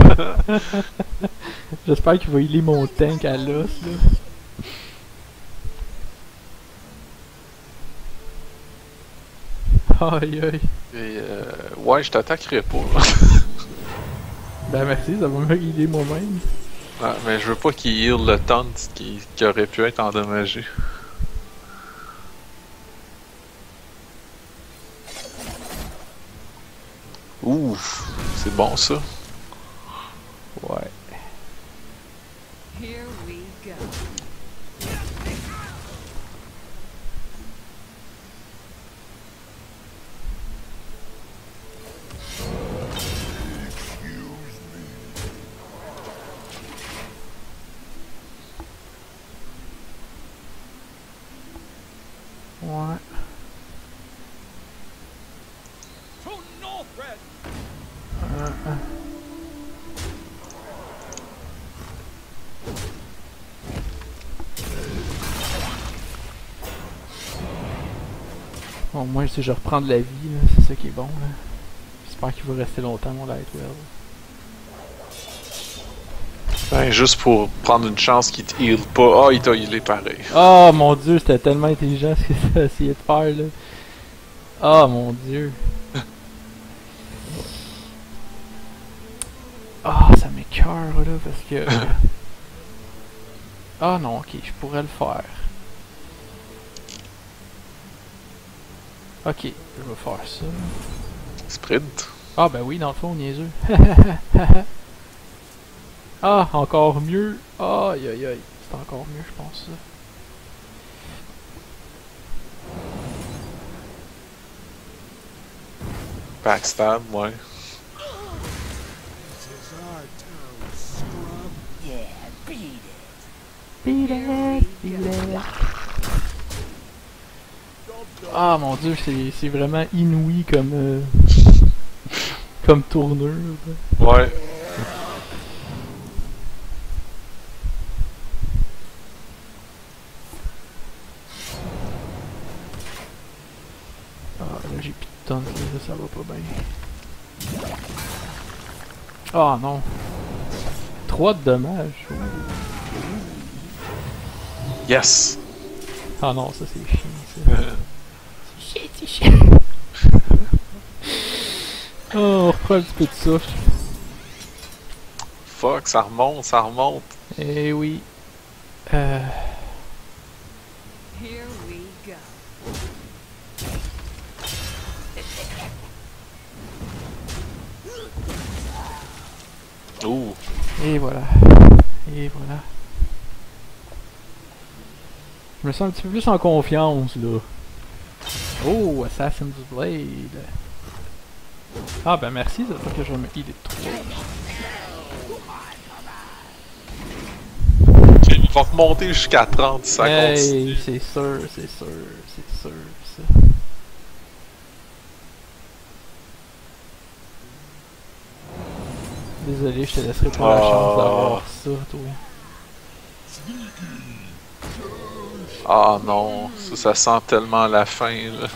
J'espère qu'il va healer mon tank à l'os là. Aïe aïe. Et ouais, je t'attaquerai pas. Là. Ben merci, ça va me healer moi-même. Ah, mais je veux pas qu'il heal le taunt qui aurait pu être endommagé. Ouf, c'est bon ça. Ouais. Here we go. Ouais. to Northrend. Au moins, si je reprends de la vie, là, c'est ça qui est bon. Là. J'espère qu'il va rester longtemps, mon Lightwell. Ben, juste pour prendre une chance qu'il te heal pas. Ah, il t'a healé pareil. Oh mon dieu, c'était tellement intelligent ce que t'as essayé de faire là. Oh mon dieu. Ah, ça m'écoeure là parce que. Ah non, ok, je pourrais le faire. Ok, je vais faire ça. Sprint. Ah ben oui, dans le fond, niaiseux. Ah, encore mieux. Aïe aïe aïe. C'est encore mieux, je pense ça. Backstab, ouais. This is our town, scrub. Yeah, beat it. Beat it, beat it. Ah mon dieu, c'est vraiment inouï comme comme tournure. Ouais. Ah là j'ai plus de tonnes, là, ça va pas bien. Ah non. 3 de dommages. Yes. Ah non, ça c'est chiant ça. C'est chiant, c'est chiant. Oh, on reprend un petit peu de souffle. Fuck, ça remonte, ça remonte. Eh oui. Here we go. Ouh. Et voilà. Et voilà. Je me sens un petit peu plus en confiance là. Oh, Assassin's Blade. Ah ben merci, ça veut dire que je vais me healer de 3. Il va remonter jusqu'à 30 si ça continue. Hey, c'est sûr, c'est sûr, c'est sûr, ça. Désolé, je te laisserai pas la chance d'avoir ça, toi. Ah non, ça sent tellement la fin là.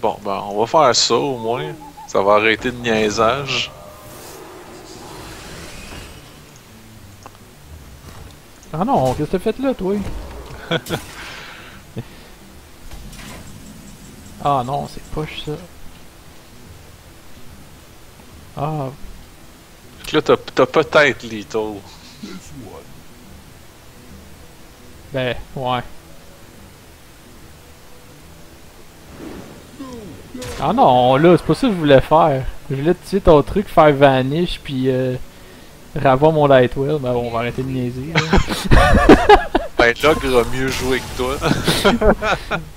Bon, ben, on va faire ça au moins. Ça va arrêter de niaisage. Ah non, qu'est-ce que t'as fait là, toi? Ah non, c'est poche ça. Ah, Fait que là, t'as peut-être Lethal. ben, ouais. Ah non, là, c'est pas ça que je voulais faire. Je voulais tuer ton truc, faire Vanish, puis ravoir mon Lightwell. Ben bon, on va arrêter de niaiser. Là. Ben, Log aura mieux joué que toi.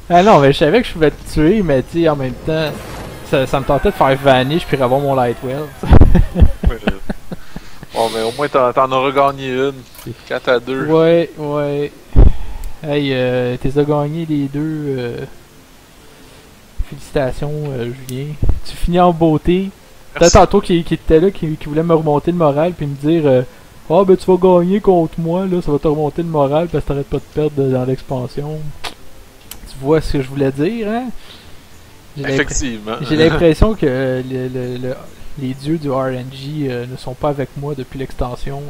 Ah non, mais je savais que je pouvais te tuer, mais tu sais, en même temps, ça me tentait de faire Vanish, puis ravoir mon Lightwell. Bon, mais au moins, t'en auras gagné une. 4 à 2. Ouais, ouais. Hey, t'es gagné les deux. Félicitations, Julien. Tu finis en beauté. Peut-être tantôt qui était là, qui voulait me remonter le moral, puis me dire ah, ben tu vas gagner contre moi, là, ça va te remonter le moral parce que t'arrêtes pas de perdre dans l'expansion. Tu vois ce que je voulais dire, hein? Effectivement. J'ai l'impression que les dieux du RNG ne sont pas avec moi depuis l'extension.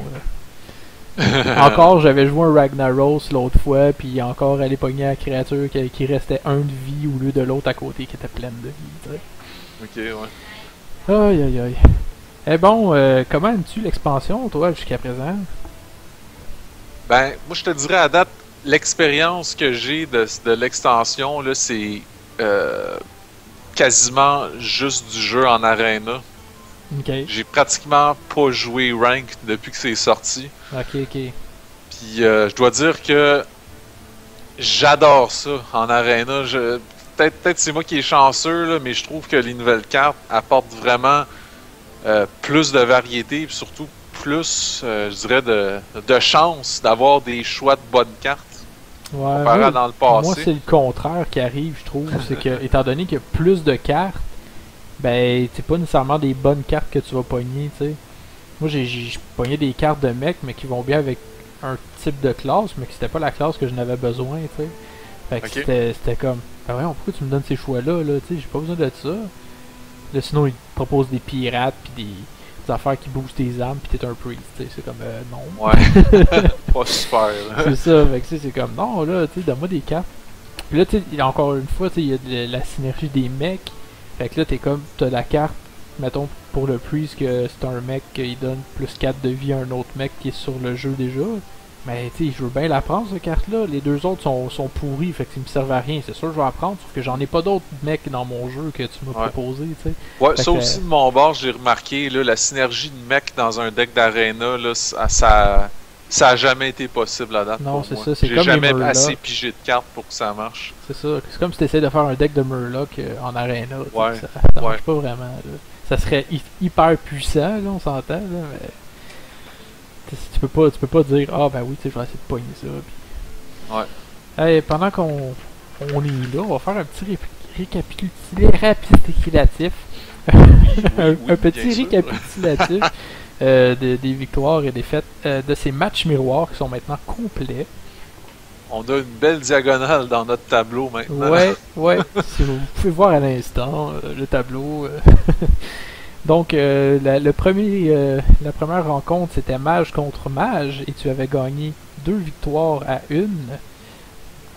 Encore, j'avais joué un Ragnaros l'autre fois, puis encore aller pogner la créature qui restait un de vie au lieu de l'autre à côté qui était pleine de vie. T'sais. Ok, ouais. Aïe aïe aïe. Eh bon, comment aimes-tu l'expansion, toi, jusqu'à présent? Ben, moi, je te dirais à date, l'expérience que j'ai de l'extension, là, c'est quasiment juste du jeu en arena. Ok, J'ai pratiquement pas joué Rank depuis que c'est sorti. ok, ok. Puis je dois dire que j'adore ça en arena. Peut-être c'est moi qui est chanceux, là, mais je trouve que les nouvelles cartes apportent vraiment plus de variété et surtout plus, je dirais, de chance d'avoir des choix de bonnes cartes Ouais, comparé à dans le passé. moi, c'est le contraire qui arrive, je trouve. C'est que, étant donné qu'il y a plus de cartes, ben, c'est pas nécessairement des bonnes cartes que tu vas pogner, tu sais. Moi, j'ai pogné des cartes de mec, mais qui vont bien avec un type de classe, mais que c'était pas la classe que je n'avais besoin, tu sais. Fait que Ok. c'était comme, ben voyons, pourquoi tu me donnes ces choix-là, là, tu sais, j'ai pas besoin de ça. Là, sinon, ils te proposent des pirates, puis des affaires qui boostent tes armes, puis t'es un priest, tu sais, c'est comme, non. Ouais. Pas super, là. C'est ça, fait que tu sais, c'est comme, non, là, tu sais, donne-moi des cartes. Puis là, tu sais, encore une fois, tu sais, il y a la synergie des mecs. Fait que là, t'es comme, t'as la carte, mettons, pour le priest, que c'est un mec qui donne plus 4 de vie à un autre mec qui est sur le jeu déjà. Mais tu sais, je veux bien la prendre, cette carte-là. Les deux autres sont pourris, fait que ça me servent à rien. C'est sûr que je vais la prendre, sauf que j'en ai pas d'autres mecs dans mon jeu que tu m'as Ouais. proposé, tu sais. Ouais, Fait ça que- aussi de mon bord, j'ai remarqué, là, la synergie de mec dans un deck d'arena, là, ça a jamais été possible à date. Non, pour c'est moi. ça, c'est J'ai comme les jamais Murlocs. assez pigé de cartes pour que ça marche. C'est ça. C'est comme si tu essaies de faire un deck de Murloc en arena. tu sais, Ouais. Ça Ouais. marche pas vraiment. Là. Ça serait hyper puissant, là, on s'entend, là, mais. Tu peux pas dire, ah ben oui, tu sais, je vais essayer de pogner ça. Puis... Ouais. Hey, pendant qu'on on est là, on va faire un petit récapitulatif. Un petit bien sûr. récapitulatif des victoires et défaites de ces matchs miroirs qui sont maintenant complets. On a une belle diagonale dans notre tableau maintenant. Ouais. Si vous pouvez voir à l'instant le tableau. Donc, la première rencontre, c'était mage contre mage, et tu avais gagné 2 victoires à 1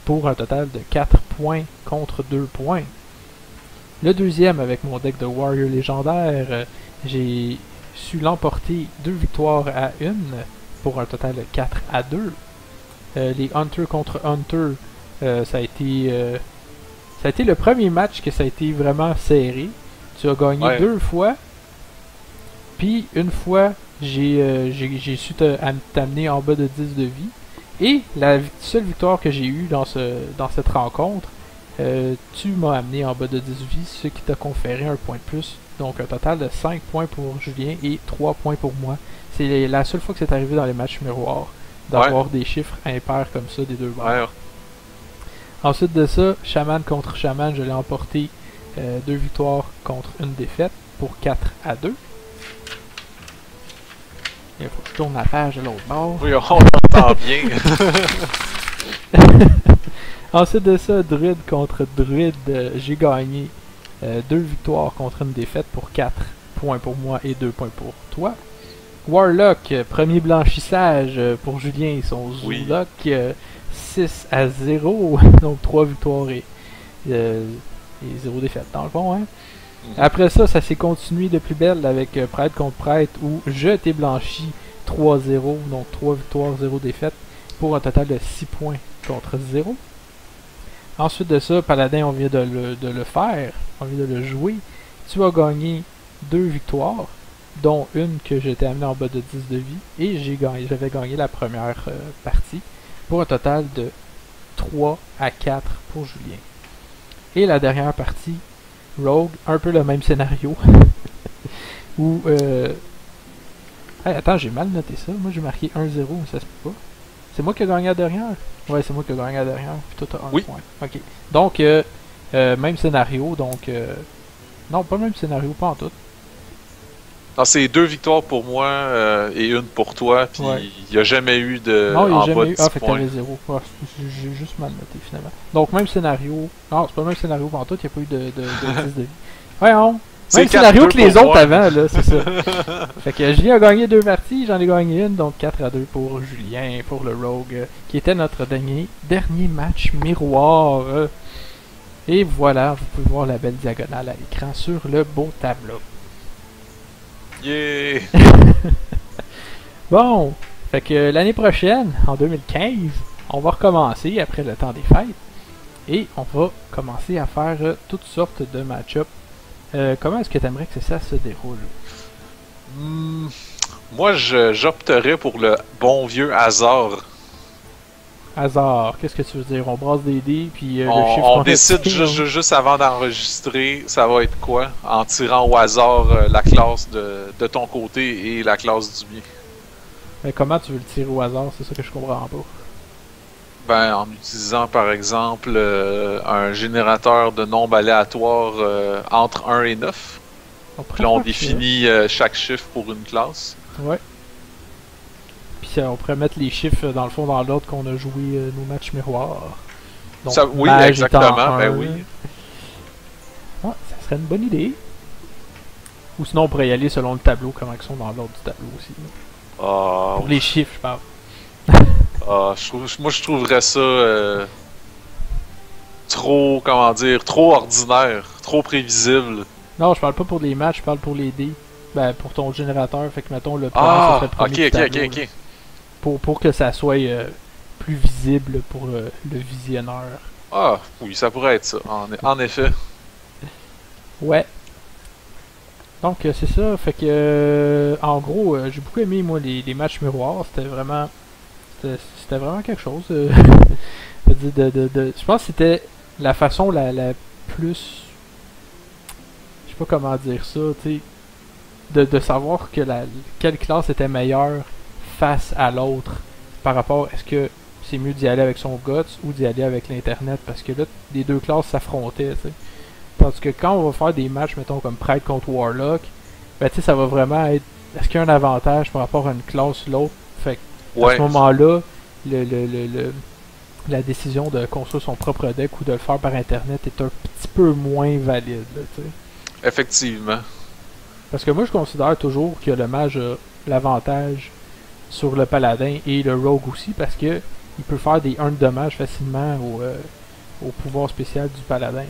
pour un total de 4 points contre 2 points. Le deuxième, avec mon deck de Warrior légendaire, j'ai su l'emporter 2 victoires à 1 pour un total de 4 à 2. Les Hunter contre Hunter, ça a été le premier match que ça a été vraiment serré. Tu as gagné Ouais. 2 fois. Puis une fois, j'ai su t'amener en bas de 10 de vie. Et la seule victoire que j'ai eue dans cette rencontre, tu m'as amené en bas de 10 vie, ce qui t'a conféré un point de plus. Donc un total de 5 points pour Julien et 3 points pour moi. C'est la seule fois que c'est arrivé dans les matchs miroirs, d'avoir des chiffres impairs comme ça des deux bords. Ouais. Ensuite de ça, Shaman contre Shaman, je l'ai emporté 2 victoires contre une défaite pour 4 à 2. Il faut que je tourne la page de l'autre bord. Oui, on entend bien. Ensuite de ça, Druide contre Druide, j'ai gagné 2 victoires contre une défaite pour 4 points pour moi et 2 points pour toi. Warlock, premier blanchissage pour Julien et son Oui. Zoolock, 6 à 0, donc 3 victoires et 0 défaite dans le fond. Hein. Après ça, ça s'est continué de plus belle avec prêtre contre prêtre où je t'ai blanchi 3-0, donc 3 victoires, 0 défaite pour un total de 6 points contre 0. Ensuite de ça, Paladin, on vient de le faire, on vient de le jouer. Tu as gagné 2 victoires, dont une que j'ai été amené en bas de 10 de vie, et j'avais gagné la première partie pour un total de 3 à 4 pour Julien. Et la dernière partie, Rogue, un peu le même scénario. Où. Hey, attends, j'ai mal noté ça. Moi j'ai marqué 1-0, mais ça se peut pas. C'est moi qui ai gagné la dernière? Ouais, c'est moi qui ai gagné la dernière. Puis toi t'as 1 Oui. point. Ok. Donc, même scénario. Donc. Non, pas le même scénario, pas en tout. Non, c'est 2 victoires pour moi et une pour toi, puis Ouais. il n'y a jamais eu de Non, il n'y a en bas jamais de eu. 10 Ah, fait que points. t'avais 0. Ah, j'ai juste mal noté finalement. Donc, même scénario. Non, c'est pas le même scénario pour tout. Il n'y a pas eu de 10 de vie. Voyons! C'est Même scénario 4-2 que les pour autres moi. avant, là, c'est ça. Fait que Julien a gagné 2 parties, j'en ai gagné une, donc 4 à 2 pour Julien, pour le Rogue, qui était notre dernier match miroir. Et voilà, vous pouvez voir la belle diagonale à l'écran sur le beau tableau. Yeah! Bon, fait que l'année prochaine, en 2015, on va recommencer après le temps des fêtes. Et on va commencer à faire toutes sortes de match-up. Comment est-ce que tu aimerais que ça se déroule? Moi, j'opterais pour le bon vieux hasard. Hasard, qu'est-ce que tu veux dire? On brasse des dés, puis le chiffre On qu'on décide retire, juste avant d'enregistrer, ça va être quoi? En tirant au hasard la classe de ton côté et la classe du mien. Mais comment tu veux le tirer au hasard? C'est ça que je comprends pas. Ben, en utilisant par exemple un générateur de nombres aléatoires entre 1 et 9. On pourrait Puis là, on faire ça. définit chaque chiffre pour une classe. Ouais. Puis on pourrait mettre les chiffres dans le fond dans l'ordre qu'on a joué nos matchs miroirs. Donc, Ça, oui, Mage exactement, étant ben un. oui. Ouais, ça serait une bonne idée. Ou sinon on pourrait y aller selon le tableau, comment ils sont dans l'ordre du tableau aussi. Là. Ah, Pour les chiffres, je parle. moi, je trouverais ça trop, comment dire, trop ordinaire, trop prévisible. Non, je parle pas pour les matchs, je parle pour les dés. Ben, pour ton générateur, fait que mettons le premier, Ah, ça serait le premier ok, du ok, tableau, ok, là. ok. Pour que ça soit plus visible pour le visionneur. Ah, oui, ça pourrait être ça, en effet. Ouais. Donc c'est ça, fait que en gros, j'ai beaucoup aimé moi les matchs miroirs, c'était vraiment quelque chose. Je pense que c'était la façon la plus, je sais pas comment dire ça, tu sais, de savoir que quelle classe était meilleure face à l'autre par rapport est-ce que c'est mieux d'y aller avec son guts ou d'y aller avec l'internet, parce que là les deux classes s'affrontaient, tu sais. Tandis que quand on va faire des matchs, mettons comme Prêtre contre Warlock, ben tu sais, ça va vraiment être est-ce qu'il y a un avantage par rapport à une classe ou l'autre. Fait que à Ouais, ce moment-là, la décision de construire son propre deck ou de le faire par internet est un petit peu moins valide, là, tu sais. effectivement. Parce que moi je considère toujours que le mage a l'avantage sur le paladin et le rogue aussi, parce que il peut faire des 1 de dommages facilement au pouvoir spécial du paladin, là.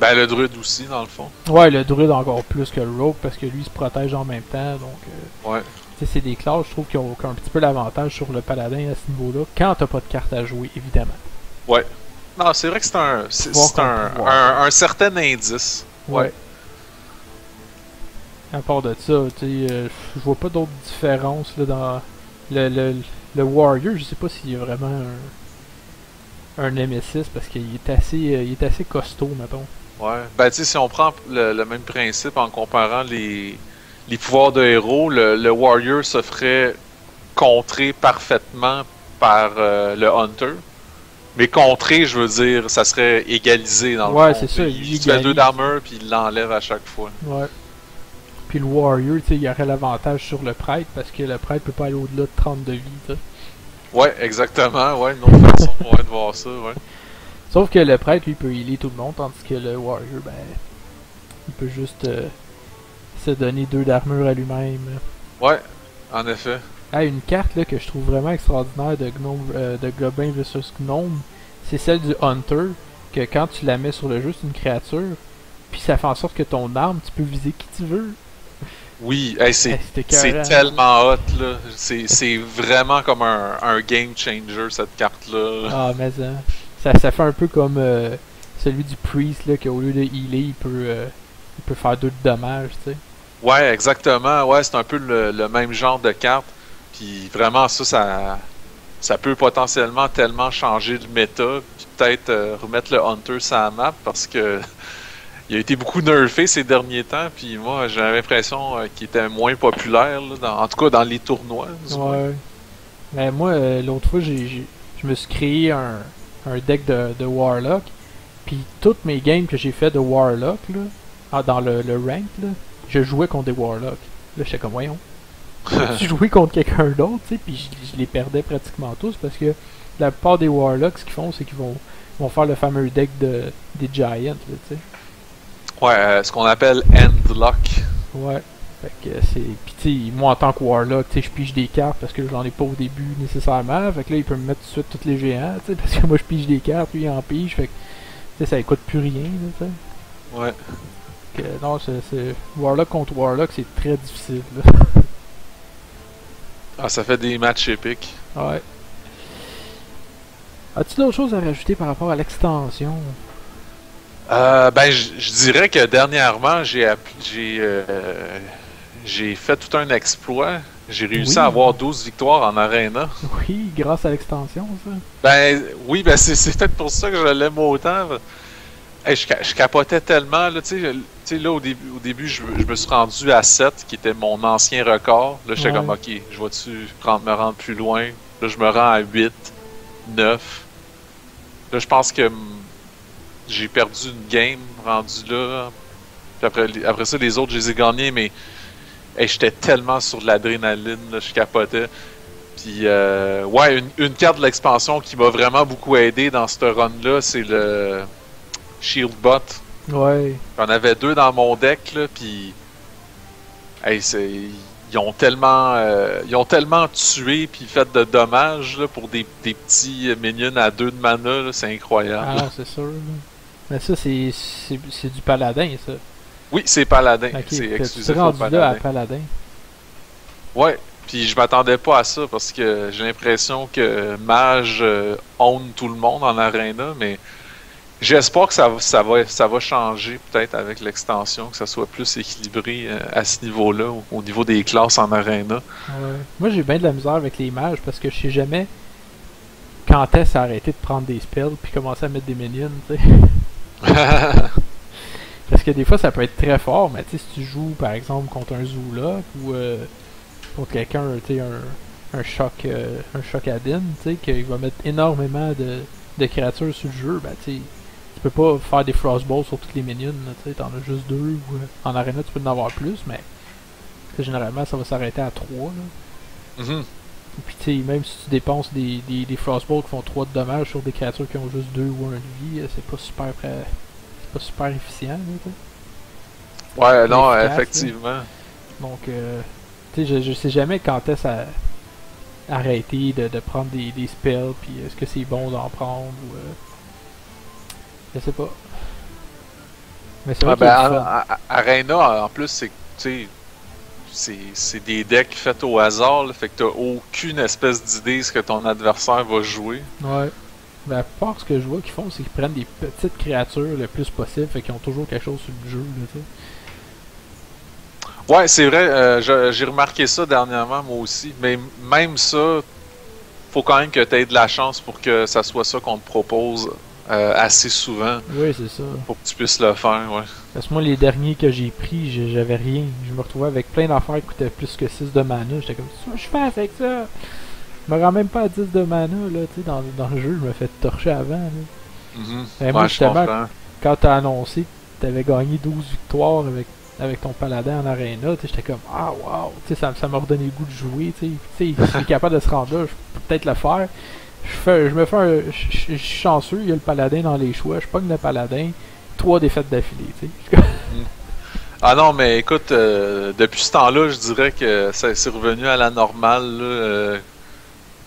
Ben, le druide aussi, dans le fond. Ouais, le druide encore plus que le rogue parce que lui il se protège en même temps. Donc, Ouais. tu sais, c'est des classes, je trouve, qui ont un petit peu l'avantage sur le paladin à ce niveau-là. Quand t'as pas de carte à jouer, évidemment. Ouais. Non, c'est vrai que c'est Pouvoir c'est contre pouvoir. un certain indice. Ouais. À part de ça, tu sais, je vois pas d'autres différences là, dans le Warrior. Je sais pas s'il y a vraiment un Nemesis parce qu'il il est assez costaud, mettons. Ouais. Ben, tu sais, si on prend le même principe en comparant les pouvoirs de héros, le Warrior se ferait contrer parfaitement par le Hunter. Mais contrer, je veux dire, ça serait égalisé dans le Ouais, fond. c'est ça, Il il se fait égalise. 2 d'armure puis il l'enlève à chaque fois. Ouais. Puis le Warrior, tu sais, il y aurait l'avantage sur le prêtre parce que le prêtre peut pas aller au-delà de 30 de vie, tu sais. Ouais, exactement. Ouais, une autre façon de voir ça, ouais. Sauf que le prêtre, lui, peut healer tout le monde, tandis que le Warrior, ben, il peut juste se donner 2 d'armure à lui-même. Ouais, en effet. Ah, une carte là, que je trouve vraiment extraordinaire de Goblin vs Gnome, c'est celle du Hunter, que quand tu la mets sur le jeu, c'est une créature, puis ça fait en sorte que ton arme, tu peux viser qui tu veux. Oui, hey, C'était c'est écœurant. tellement hot, là. C'est vraiment comme un game changer, cette carte-là. Ah, mais ça fait un peu comme celui du Priest, là, qu'au lieu de healer, il peut faire 2 de dommages, tu sais. Ouais, exactement. Ouais, c'est un peu le même genre de carte. Puis vraiment, ça peut potentiellement tellement changer le méta. Puis peut-être remettre le Hunter sur la map parce que il a été beaucoup nerfé ces derniers temps. Puis moi, j'ai l'impression qu'il était moins populaire, là, en tout cas dans les tournois. Du moins. Ouais. Mais moi, l'autre fois, je me suis créé un deck de Warlock. Puis toutes mes games que j'ai fait de Warlock, là, dans le rank, là, je jouais contre des Warlocks. Là, j'étais comme, voyons. Tu jouais contre quelqu'un d'autre, tu sais, puis je les perdais pratiquement tous parce que la plupart des Warlocks, ce qu'ils font, c'est qu'ils vont faire le fameux deck des Giants, là, tu sais. Ouais, ce qu'on appelle Endlock. Ouais. Fait que c'est. Pis tu sais, moi en tant que Warlock, tu sais, je pige des cartes parce que j'en ai pas au début nécessairement. Fait que là, il peut me mettre tout de suite tous les géants, tu sais, parce que moi je pige des cartes, lui il en pige. Fait que, tu sais, ça coûte plus rien, là, tu sais. Ouais. Fait que, non, c'est. Warlock contre Warlock, c'est très difficile, là. Ah, ça fait des matchs épiques. Ouais. As-tu d'autres choses à rajouter par rapport à l'extension? Ben, je dirais que dernièrement, j'ai fait tout un exploit. J'ai réussi Oui. à avoir 12 victoires en arena. Oui, grâce à l'extension, ça. Ben, oui, ben c'est peut-être pour ça que je l'aime autant. Hey, je capotais tellement, là, tu sais, là, au début je me suis rendu à 7, qui était mon ancien record. Là, j'étais Ouais. comme, ok, je vais-tu me rendre plus loin? Là, je me rends à 8, 9. Là, je pense que j'ai perdu une game rendu là. Puis après ça, les autres, je les ai gagnés, mais hey, j'étais tellement sur de l'adrénaline, là, je capotais. Puis, ouais, une carte de l'expansion qui m'a vraiment beaucoup aidé dans ce run-là, c'est le Shield Bot. Ouais. J'en avais 2 dans mon deck, là, puis hey, ils ont tellement tué puis fait de dommages là, pour des petits minions à 2 de mana, là, c'est incroyable. Ah non, c'est sûr. Là. Mais ça, c'est du paladin, ça. Oui, c'est Paladin. Ok, C'est tu exclusif t'es au rendu là à Paladin. paladin. Ouais, puis je m'attendais pas à ça parce que j'ai l'impression que Mage own tout le monde en arena, mais j'espère que ça va changer peut-être avec l'extension, que ça soit plus équilibré à ce niveau-là, au niveau des classes en arena. Ouais. Moi, j'ai bien de la misère avec les mages parce que je sais jamais quand est-ce à arrêter de prendre des spells puis commencer à mettre des minions, tu sais. Parce que des fois, ça peut être très fort, mais tu sais, si tu joues par exemple contre un Zoolock ou contre quelqu'un, tu sais, un choc Adin, tu sais, qu'il va mettre énormément de créatures sur le jeu, ben tu sais. Tu peux pas faire des frostballs sur toutes les minions, tu sais, t'en as juste 2 ou en arena tu peux en avoir plus, mais généralement ça va s'arrêter à 3 là. Mhm. Puis tu sais, même si tu dépenses des frostballs qui font 3 de dommages sur des créatures qui ont juste 2 ou 1 de vie, c'est pas super efficient là, tu sais. Ouais, non, efficace, effectivement. là. Donc tu sais, je sais jamais quand est-ce à arrêter de prendre des spells, puis est-ce que c'est bon d'en prendre ou je sais pas. Mais c'est vrai qu'il y a du fun. Arena, en plus, c'est des decks faits au hasard, là, fait que t'as aucune espèce d'idée ce que ton adversaire va jouer. Ouais. Mais à part ce que je vois qu'ils font, c'est qu'ils prennent des petites créatures le plus possible, fait qu'ils ont toujours quelque chose sur le jeu, là, tu sais. Ouais, c'est vrai, j'ai remarqué ça dernièrement, moi aussi. Mais même ça, faut quand même que tu aies de la chance pour que ça soit ça qu'on te propose assez souvent Oui, c'est ça. pour que tu puisses le faire, ouais. Parce que moi, les derniers que j'ai pris, j'avais rien. Je me retrouvais avec plein d'affaires qui coûtaient plus que 6 de mana. J'étais comme, qu'est-ce que je fais avec ça? Je me rends même pas à 10 de mana, là, tu sais, dans le jeu, je me fais torcher avant, là. Mhm. Et moi, Ouais, je justement, comprends. quand t'as annoncé que t'avais gagné 12 victoires avec ton paladin en arena, tu sais, j'étais comme, ah wow, tu sais, ça m'a redonné le goût de jouer, tu sais. Tu sais, s'il est capable de se rendre là, je peux peut-être le faire. Je suis chanceux, il y a le paladin dans les choix, je pogne le paladin, 3 défaites d'affilée, tu sais. Ah non, mais écoute, depuis ce temps-là, je dirais que ça c'est revenu à la normale, là.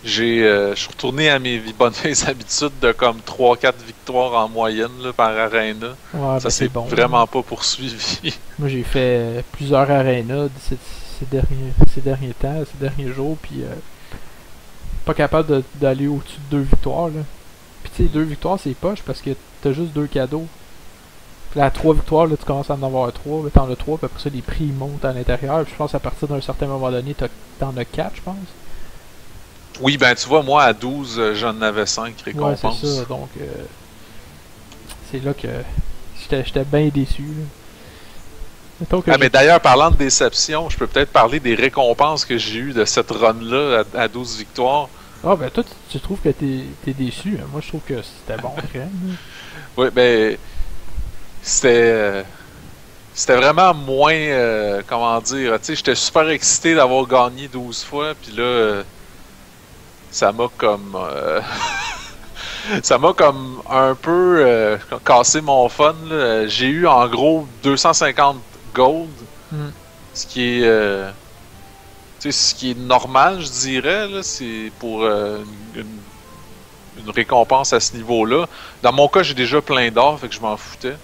Je suis retourné à mes bonnes vieilles habitudes de comme 3-4 victoires en moyenne là, par arena. Ouais, Ça ben, s'est bon. vraiment pas poursuivi. Moi, j'ai fait plusieurs arenas ces derniers temps, ces derniers jours, puis pas capable d'aller au-dessus de 2 victoires, là. Puis tu sais, 2 victoires, c'est poche parce que t'as juste 2 cadeaux. Puis là, à 3 victoires, là, tu commences à en avoir 3, t'en as 3, puis après ça, les prix montent à l'intérieur. Puis je pense à partir d'un certain moment donné, t'en as 4, je pense. Oui, ben tu vois, moi à 12, j'en avais 5 Ouais, récompenses. c'est ça, donc c'est là que j'étais bien déçu, là. Mettons que Ah, j'ai- mais d'ailleurs, parlant de déception, je peux peut-être parler des récompenses que j'ai eues de cette run-là à 12 victoires. Ah, ben toi, tu trouves que t'es déçu, hein. Moi, je trouve que c'était bon, crème, là. Oui, ben c'était vraiment moins, comment dire, tu sais, j'étais super excité d'avoir gagné 12 fois, puis là, ça m'a comme, ça m'a comme un peu cassé mon fun, là. J'ai eu en gros 250 gold, Hmm. ce qui est, tu sais, ce qui est normal, je dirais, là, c'est pour une récompense à ce niveau-là. Dans mon cas, j'ai déjà plein d'or, fait que je m'en foutais.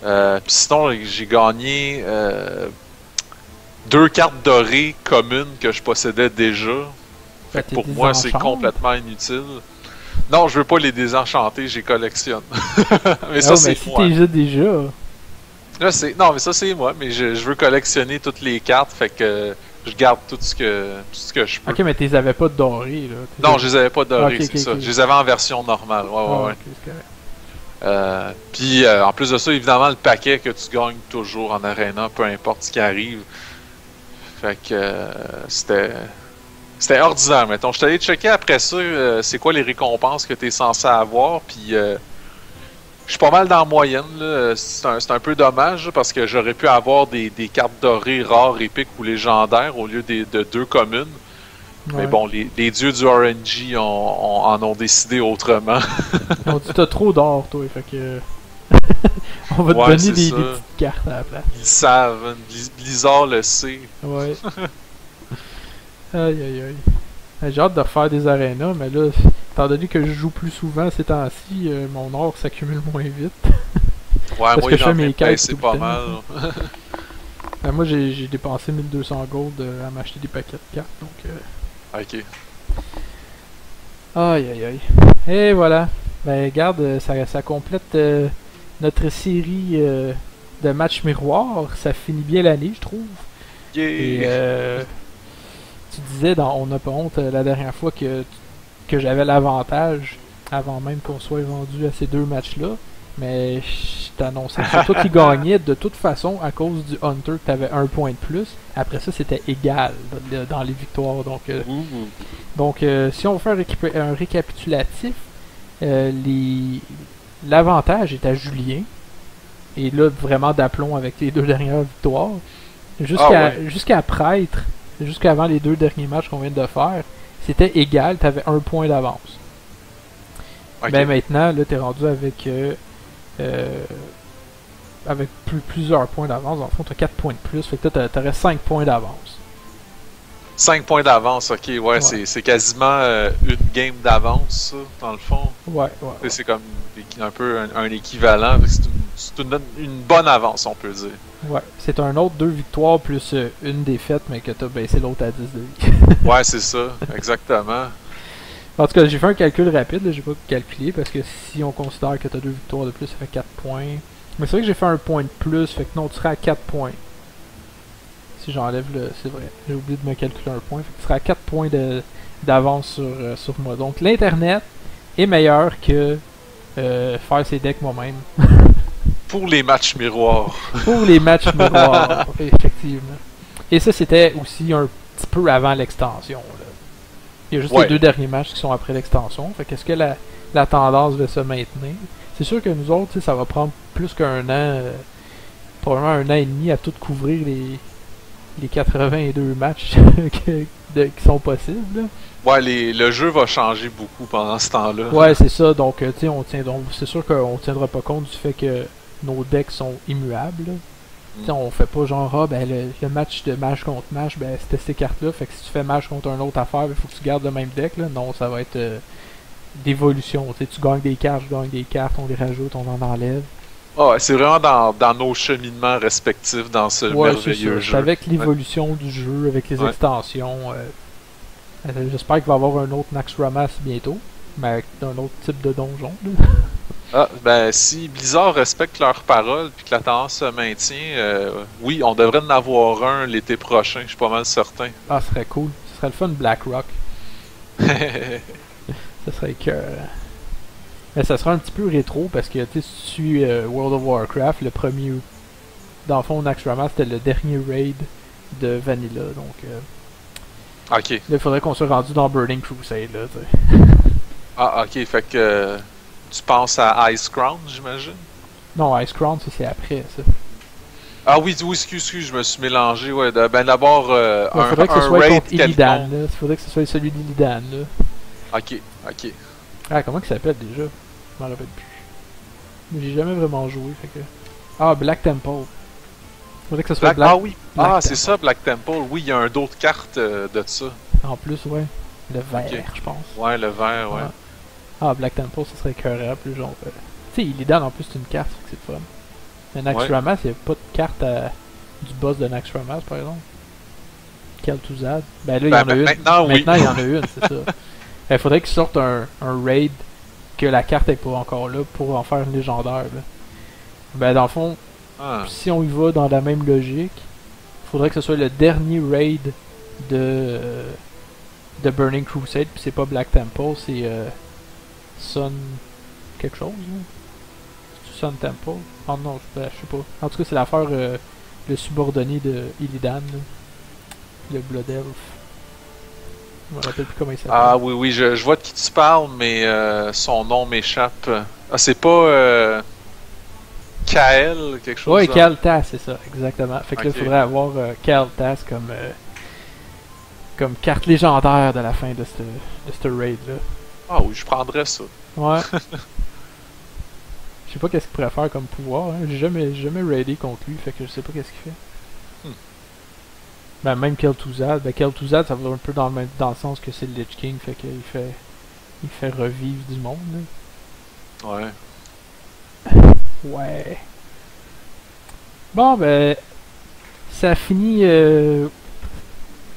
Puis sinon, j'ai gagné 2 cartes dorées communes que je possédais déjà. Fait que t'es pour moi, c'est désenchanté. complètement inutile. Non, je veux pas les désenchanter, j'y collectionne. Mais Ah, ça, mais c'est si moi. t'es déjà. Là, non, mais ça, c'est moi. Mais je veux collectionner toutes les cartes, fait que je garde tout ce que je peux. Ok, mais t'es avais pas doré, là. Non, je les avais pas dorées, Ok, c'est ok, ça. ok. Je les avais en version normale. Ouais, Ah, ouais, ouais. ok, c'est correct. Puis en plus de ça, évidemment, le paquet que tu gagnes toujours en arena, peu importe ce qui arrive. Fait que c'était ordinaire, mettons. Je suis allé checker après ça, c'est quoi les récompenses que tu es censé avoir, puis je Je suis pas mal dans la moyenne, là. C'est un peu dommage là, parce que j'aurais pu avoir des cartes dorées rares, épiques ou légendaires au lieu de 2 communes. Mais Ouais. bon, les dieux du RNG en ont décidé autrement. Ils ont dit t'as trop d'or, toi, fait que. On va te Ouais, donner c'est des ça. petites cartes à la place. Ils savent, hein. Blizzard le sait. Ouais. Aïe aïe aïe. J'ai hâte de refaire des arénas, mais là, étant donné que je joue plus souvent ces temps-ci, mon or s'accumule moins vite. Ouais, Parce moi, que il je est fais en train mes de quêtes baisser tout le pas temps. mal. Moi, j'ai dépensé 1200 gold à m'acheter des paquets de cartes, donc. Ok. Aïe aïe aïe. Et voilà. Ben, regarde, ça complète notre série de matchs miroirs. Ça finit bien l'année, je trouve. Et Yeah. tu disais dans On n'a pas honte la dernière fois que j'avais l'avantage avant même qu'on soit rendu à ces 2 matchs-là. Mais je t'annonçais que c'est toi qui gagnais de toute façon à cause du Hunter que t'avais 1 point de plus. Après ça, c'était égal dans les victoires. Donc, si on fait un récapitulatif, l'avantage est à Julien. Et là, vraiment d'aplomb avec les 2 dernières victoires. Jusqu'à Prêtre, jusqu'avant les 2 derniers matchs qu'on vient de faire, c'était égal, t'avais 1 point d'avance. Ok. Ben maintenant, là, t'es rendu avec plusieurs points d'avance. Dans le fond, t'as 4 points de plus. Fait que là, t'aurais 5 points d'avance. 5 points d'avance, ok, ouais. C'est quasiment une game d'avance, ça, dans le fond. Ouais. C'est comme un peu un équivalent. C'est une bonne avance, on peut dire. Ouais. C'est un autre 2 victoires plus une défaite, mais que t'as baissé l'autre à 10 de vie. Ouais, c'est ça, exactement. En tout cas, j'ai fait un calcul rapide, là, j'ai pas calculé, parce que si on considère que t'as 2 victoires de plus, ça fait 4 points. Mais c'est vrai que j'ai fait un point de plus, fait que non, tu serais à 4 points. Si j'enlève le... C'est vrai, j'ai oublié de me calculer un point, fait que tu serais à 4 points d'avance sur moi. Donc l'internet est meilleur que faire ses decks moi-même. Pour les matchs miroirs. Pour les matchs miroirs, effectivement. Et ça, c'était aussi un petit peu avant l'extension, là. Il y a juste Ouais. les 2 derniers matchs qui sont après l'extension. Fait qu'est-ce que la tendance va se maintenir? C'est sûr que nous autres, tu sais, ça va prendre plus qu'un an, probablement 1 an et demi à tout couvrir les 82 matchs qui sont possibles, là. Ouais, le jeu va changer beaucoup pendant ce temps-là. Ouais, c'est ça. Donc, tu sais, c'est sûr qu'on tiendra pas compte du fait que nos decks sont immuables, là. Tu sais, on fait pas genre, ben le match de match contre match, ben c'était ces cartes-là. Fait que si tu fais match contre un autre affaire, il faut que tu gardes le même deck, là. Non, ça va être d'évolution. Tu sais, tu gagnes des cartes, je gagne des cartes, on les rajoute, on en enlève. Ah, c'est vraiment dans nos cheminements respectifs dans ce Ouais, c'est merveilleux ça. jeu. C'est avec l'évolution du jeu, avec les Ouais. extensions. J'espère qu'il va y avoir un autre Naxxramas bientôt, mais avec un autre type de donjon, là. Ah, ben si Blizzard respecte leurs paroles puis que la tendance se maintient, oui, on devrait en avoir un l'été prochain, je suis pas mal certain. Ah, ce serait cool. Ce serait le fun BlackRock. Ça serait que. Mais ça sera un petit peu rétro parce que tu sais, si tu suis World of Warcraft, le premier. Dans le fond, Naxxramas, c'était le dernier raid de Vanilla. Donc Ok. là, il faudrait qu'on soit rendu dans Burning Crusade, là, tu sais. Ah, ok, fait que tu penses à Ice Crown, j'imagine? Non, Ice Crown, ça c'est après, ça. Ah oui, excuse, je me suis mélangé, ouais. Ben d'abord, Il un faudrait que ce soit raid contre Illidan, quelconque. là. Il faudrait que ce soit celui d'Illidan, là. Ok. Ah, comment il s'appelle déjà? Je m'en rappelle plus. Mais j'ai jamais vraiment joué, fait que. Ah, Black Temple. Faudrait que ce soit Black. Ah oui, Black c'est Temple. ça, Black Temple. Oui, il y a un d'autres cartes de ça. En plus, ouais. Le vert, Ok. je pense. Ouais, le vert, ouais. Ah, Black Temple, ça serait écœurant, plus genre. Tu sais, Illidan en plus, c'est une carte, fait que c'est le fun. Mais Naxxramas, il n'y a pas de carte du boss de Naxxramas, par exemple. Kel'Thuzad. Ben là, il y en a une. Maintenant, oui. Maintenant, il y en a une, c'est ça. Il faudrait qu'il sorte un raid que la carte n'est pas encore là pour en faire une légendaire, là. Ben, dans le fond, Ah. si on y va dans la même logique, il faudrait que ce soit le dernier raid de Burning Crusade, puis c'est pas Black Temple, c'est Sun quelque chose, là. C'est Sun Temple? Oh non, je sais pas. En tout cas, c'est l'affaire le subordonné de Illidan, là. Le Blood Elf. Je me rappelle plus comment il s'appelle. Ah oui, je vois de qui tu parles, mais son nom m'échappe. Ah, c'est pas Kael, quelque chose Ouais, genre. Kael'thas, c'est ça, exactement. Fait que là, Ok. il faudrait avoir Kael'thas comme carte légendaire de la fin de ce raid-là. Ah oui, je prendrais ça. Ouais. Je sais pas qu'est-ce qu'il pourrait faire comme pouvoir, hein. J'ai jamais raidé contre lui, fait que je sais pas qu'est-ce qu'il fait. Ben, même Kel'Thuzad, Kel'Thuzad, ça va un peu dans le sens que c'est le Lich King, fait qu'il fait revivre du monde, là. Ouais. Ouais. Bon, ben, ça finit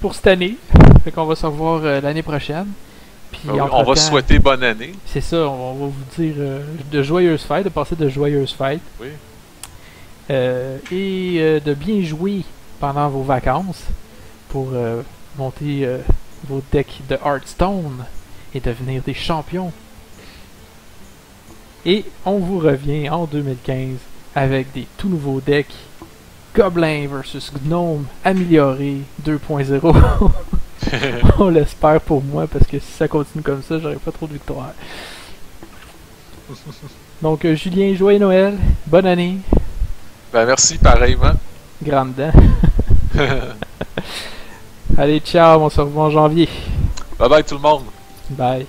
pour cette année. Fait qu'on va se revoir l'année prochaine. Puis On va entre-temps, souhaiter bonne année. c'est ça, on va vous dire de joyeuses fêtes, de passer de joyeuses fêtes. Oui. Et de bien jouer pendant vos vacances pour monter vos decks de Hearthstone et devenir des champions. Et on vous revient en 2015 avec des tout nouveaux decks Goblin versus Gnome amélioré 2.0. On l'espère pour moi parce que si ça continue comme ça, j'aurai pas trop de victoires. Donc Julien, joyeux Noël, bonne année, Ben merci pareillement. grande dent. Allez, ciao, on se revoit en janvier. Bye bye tout le monde. Bye.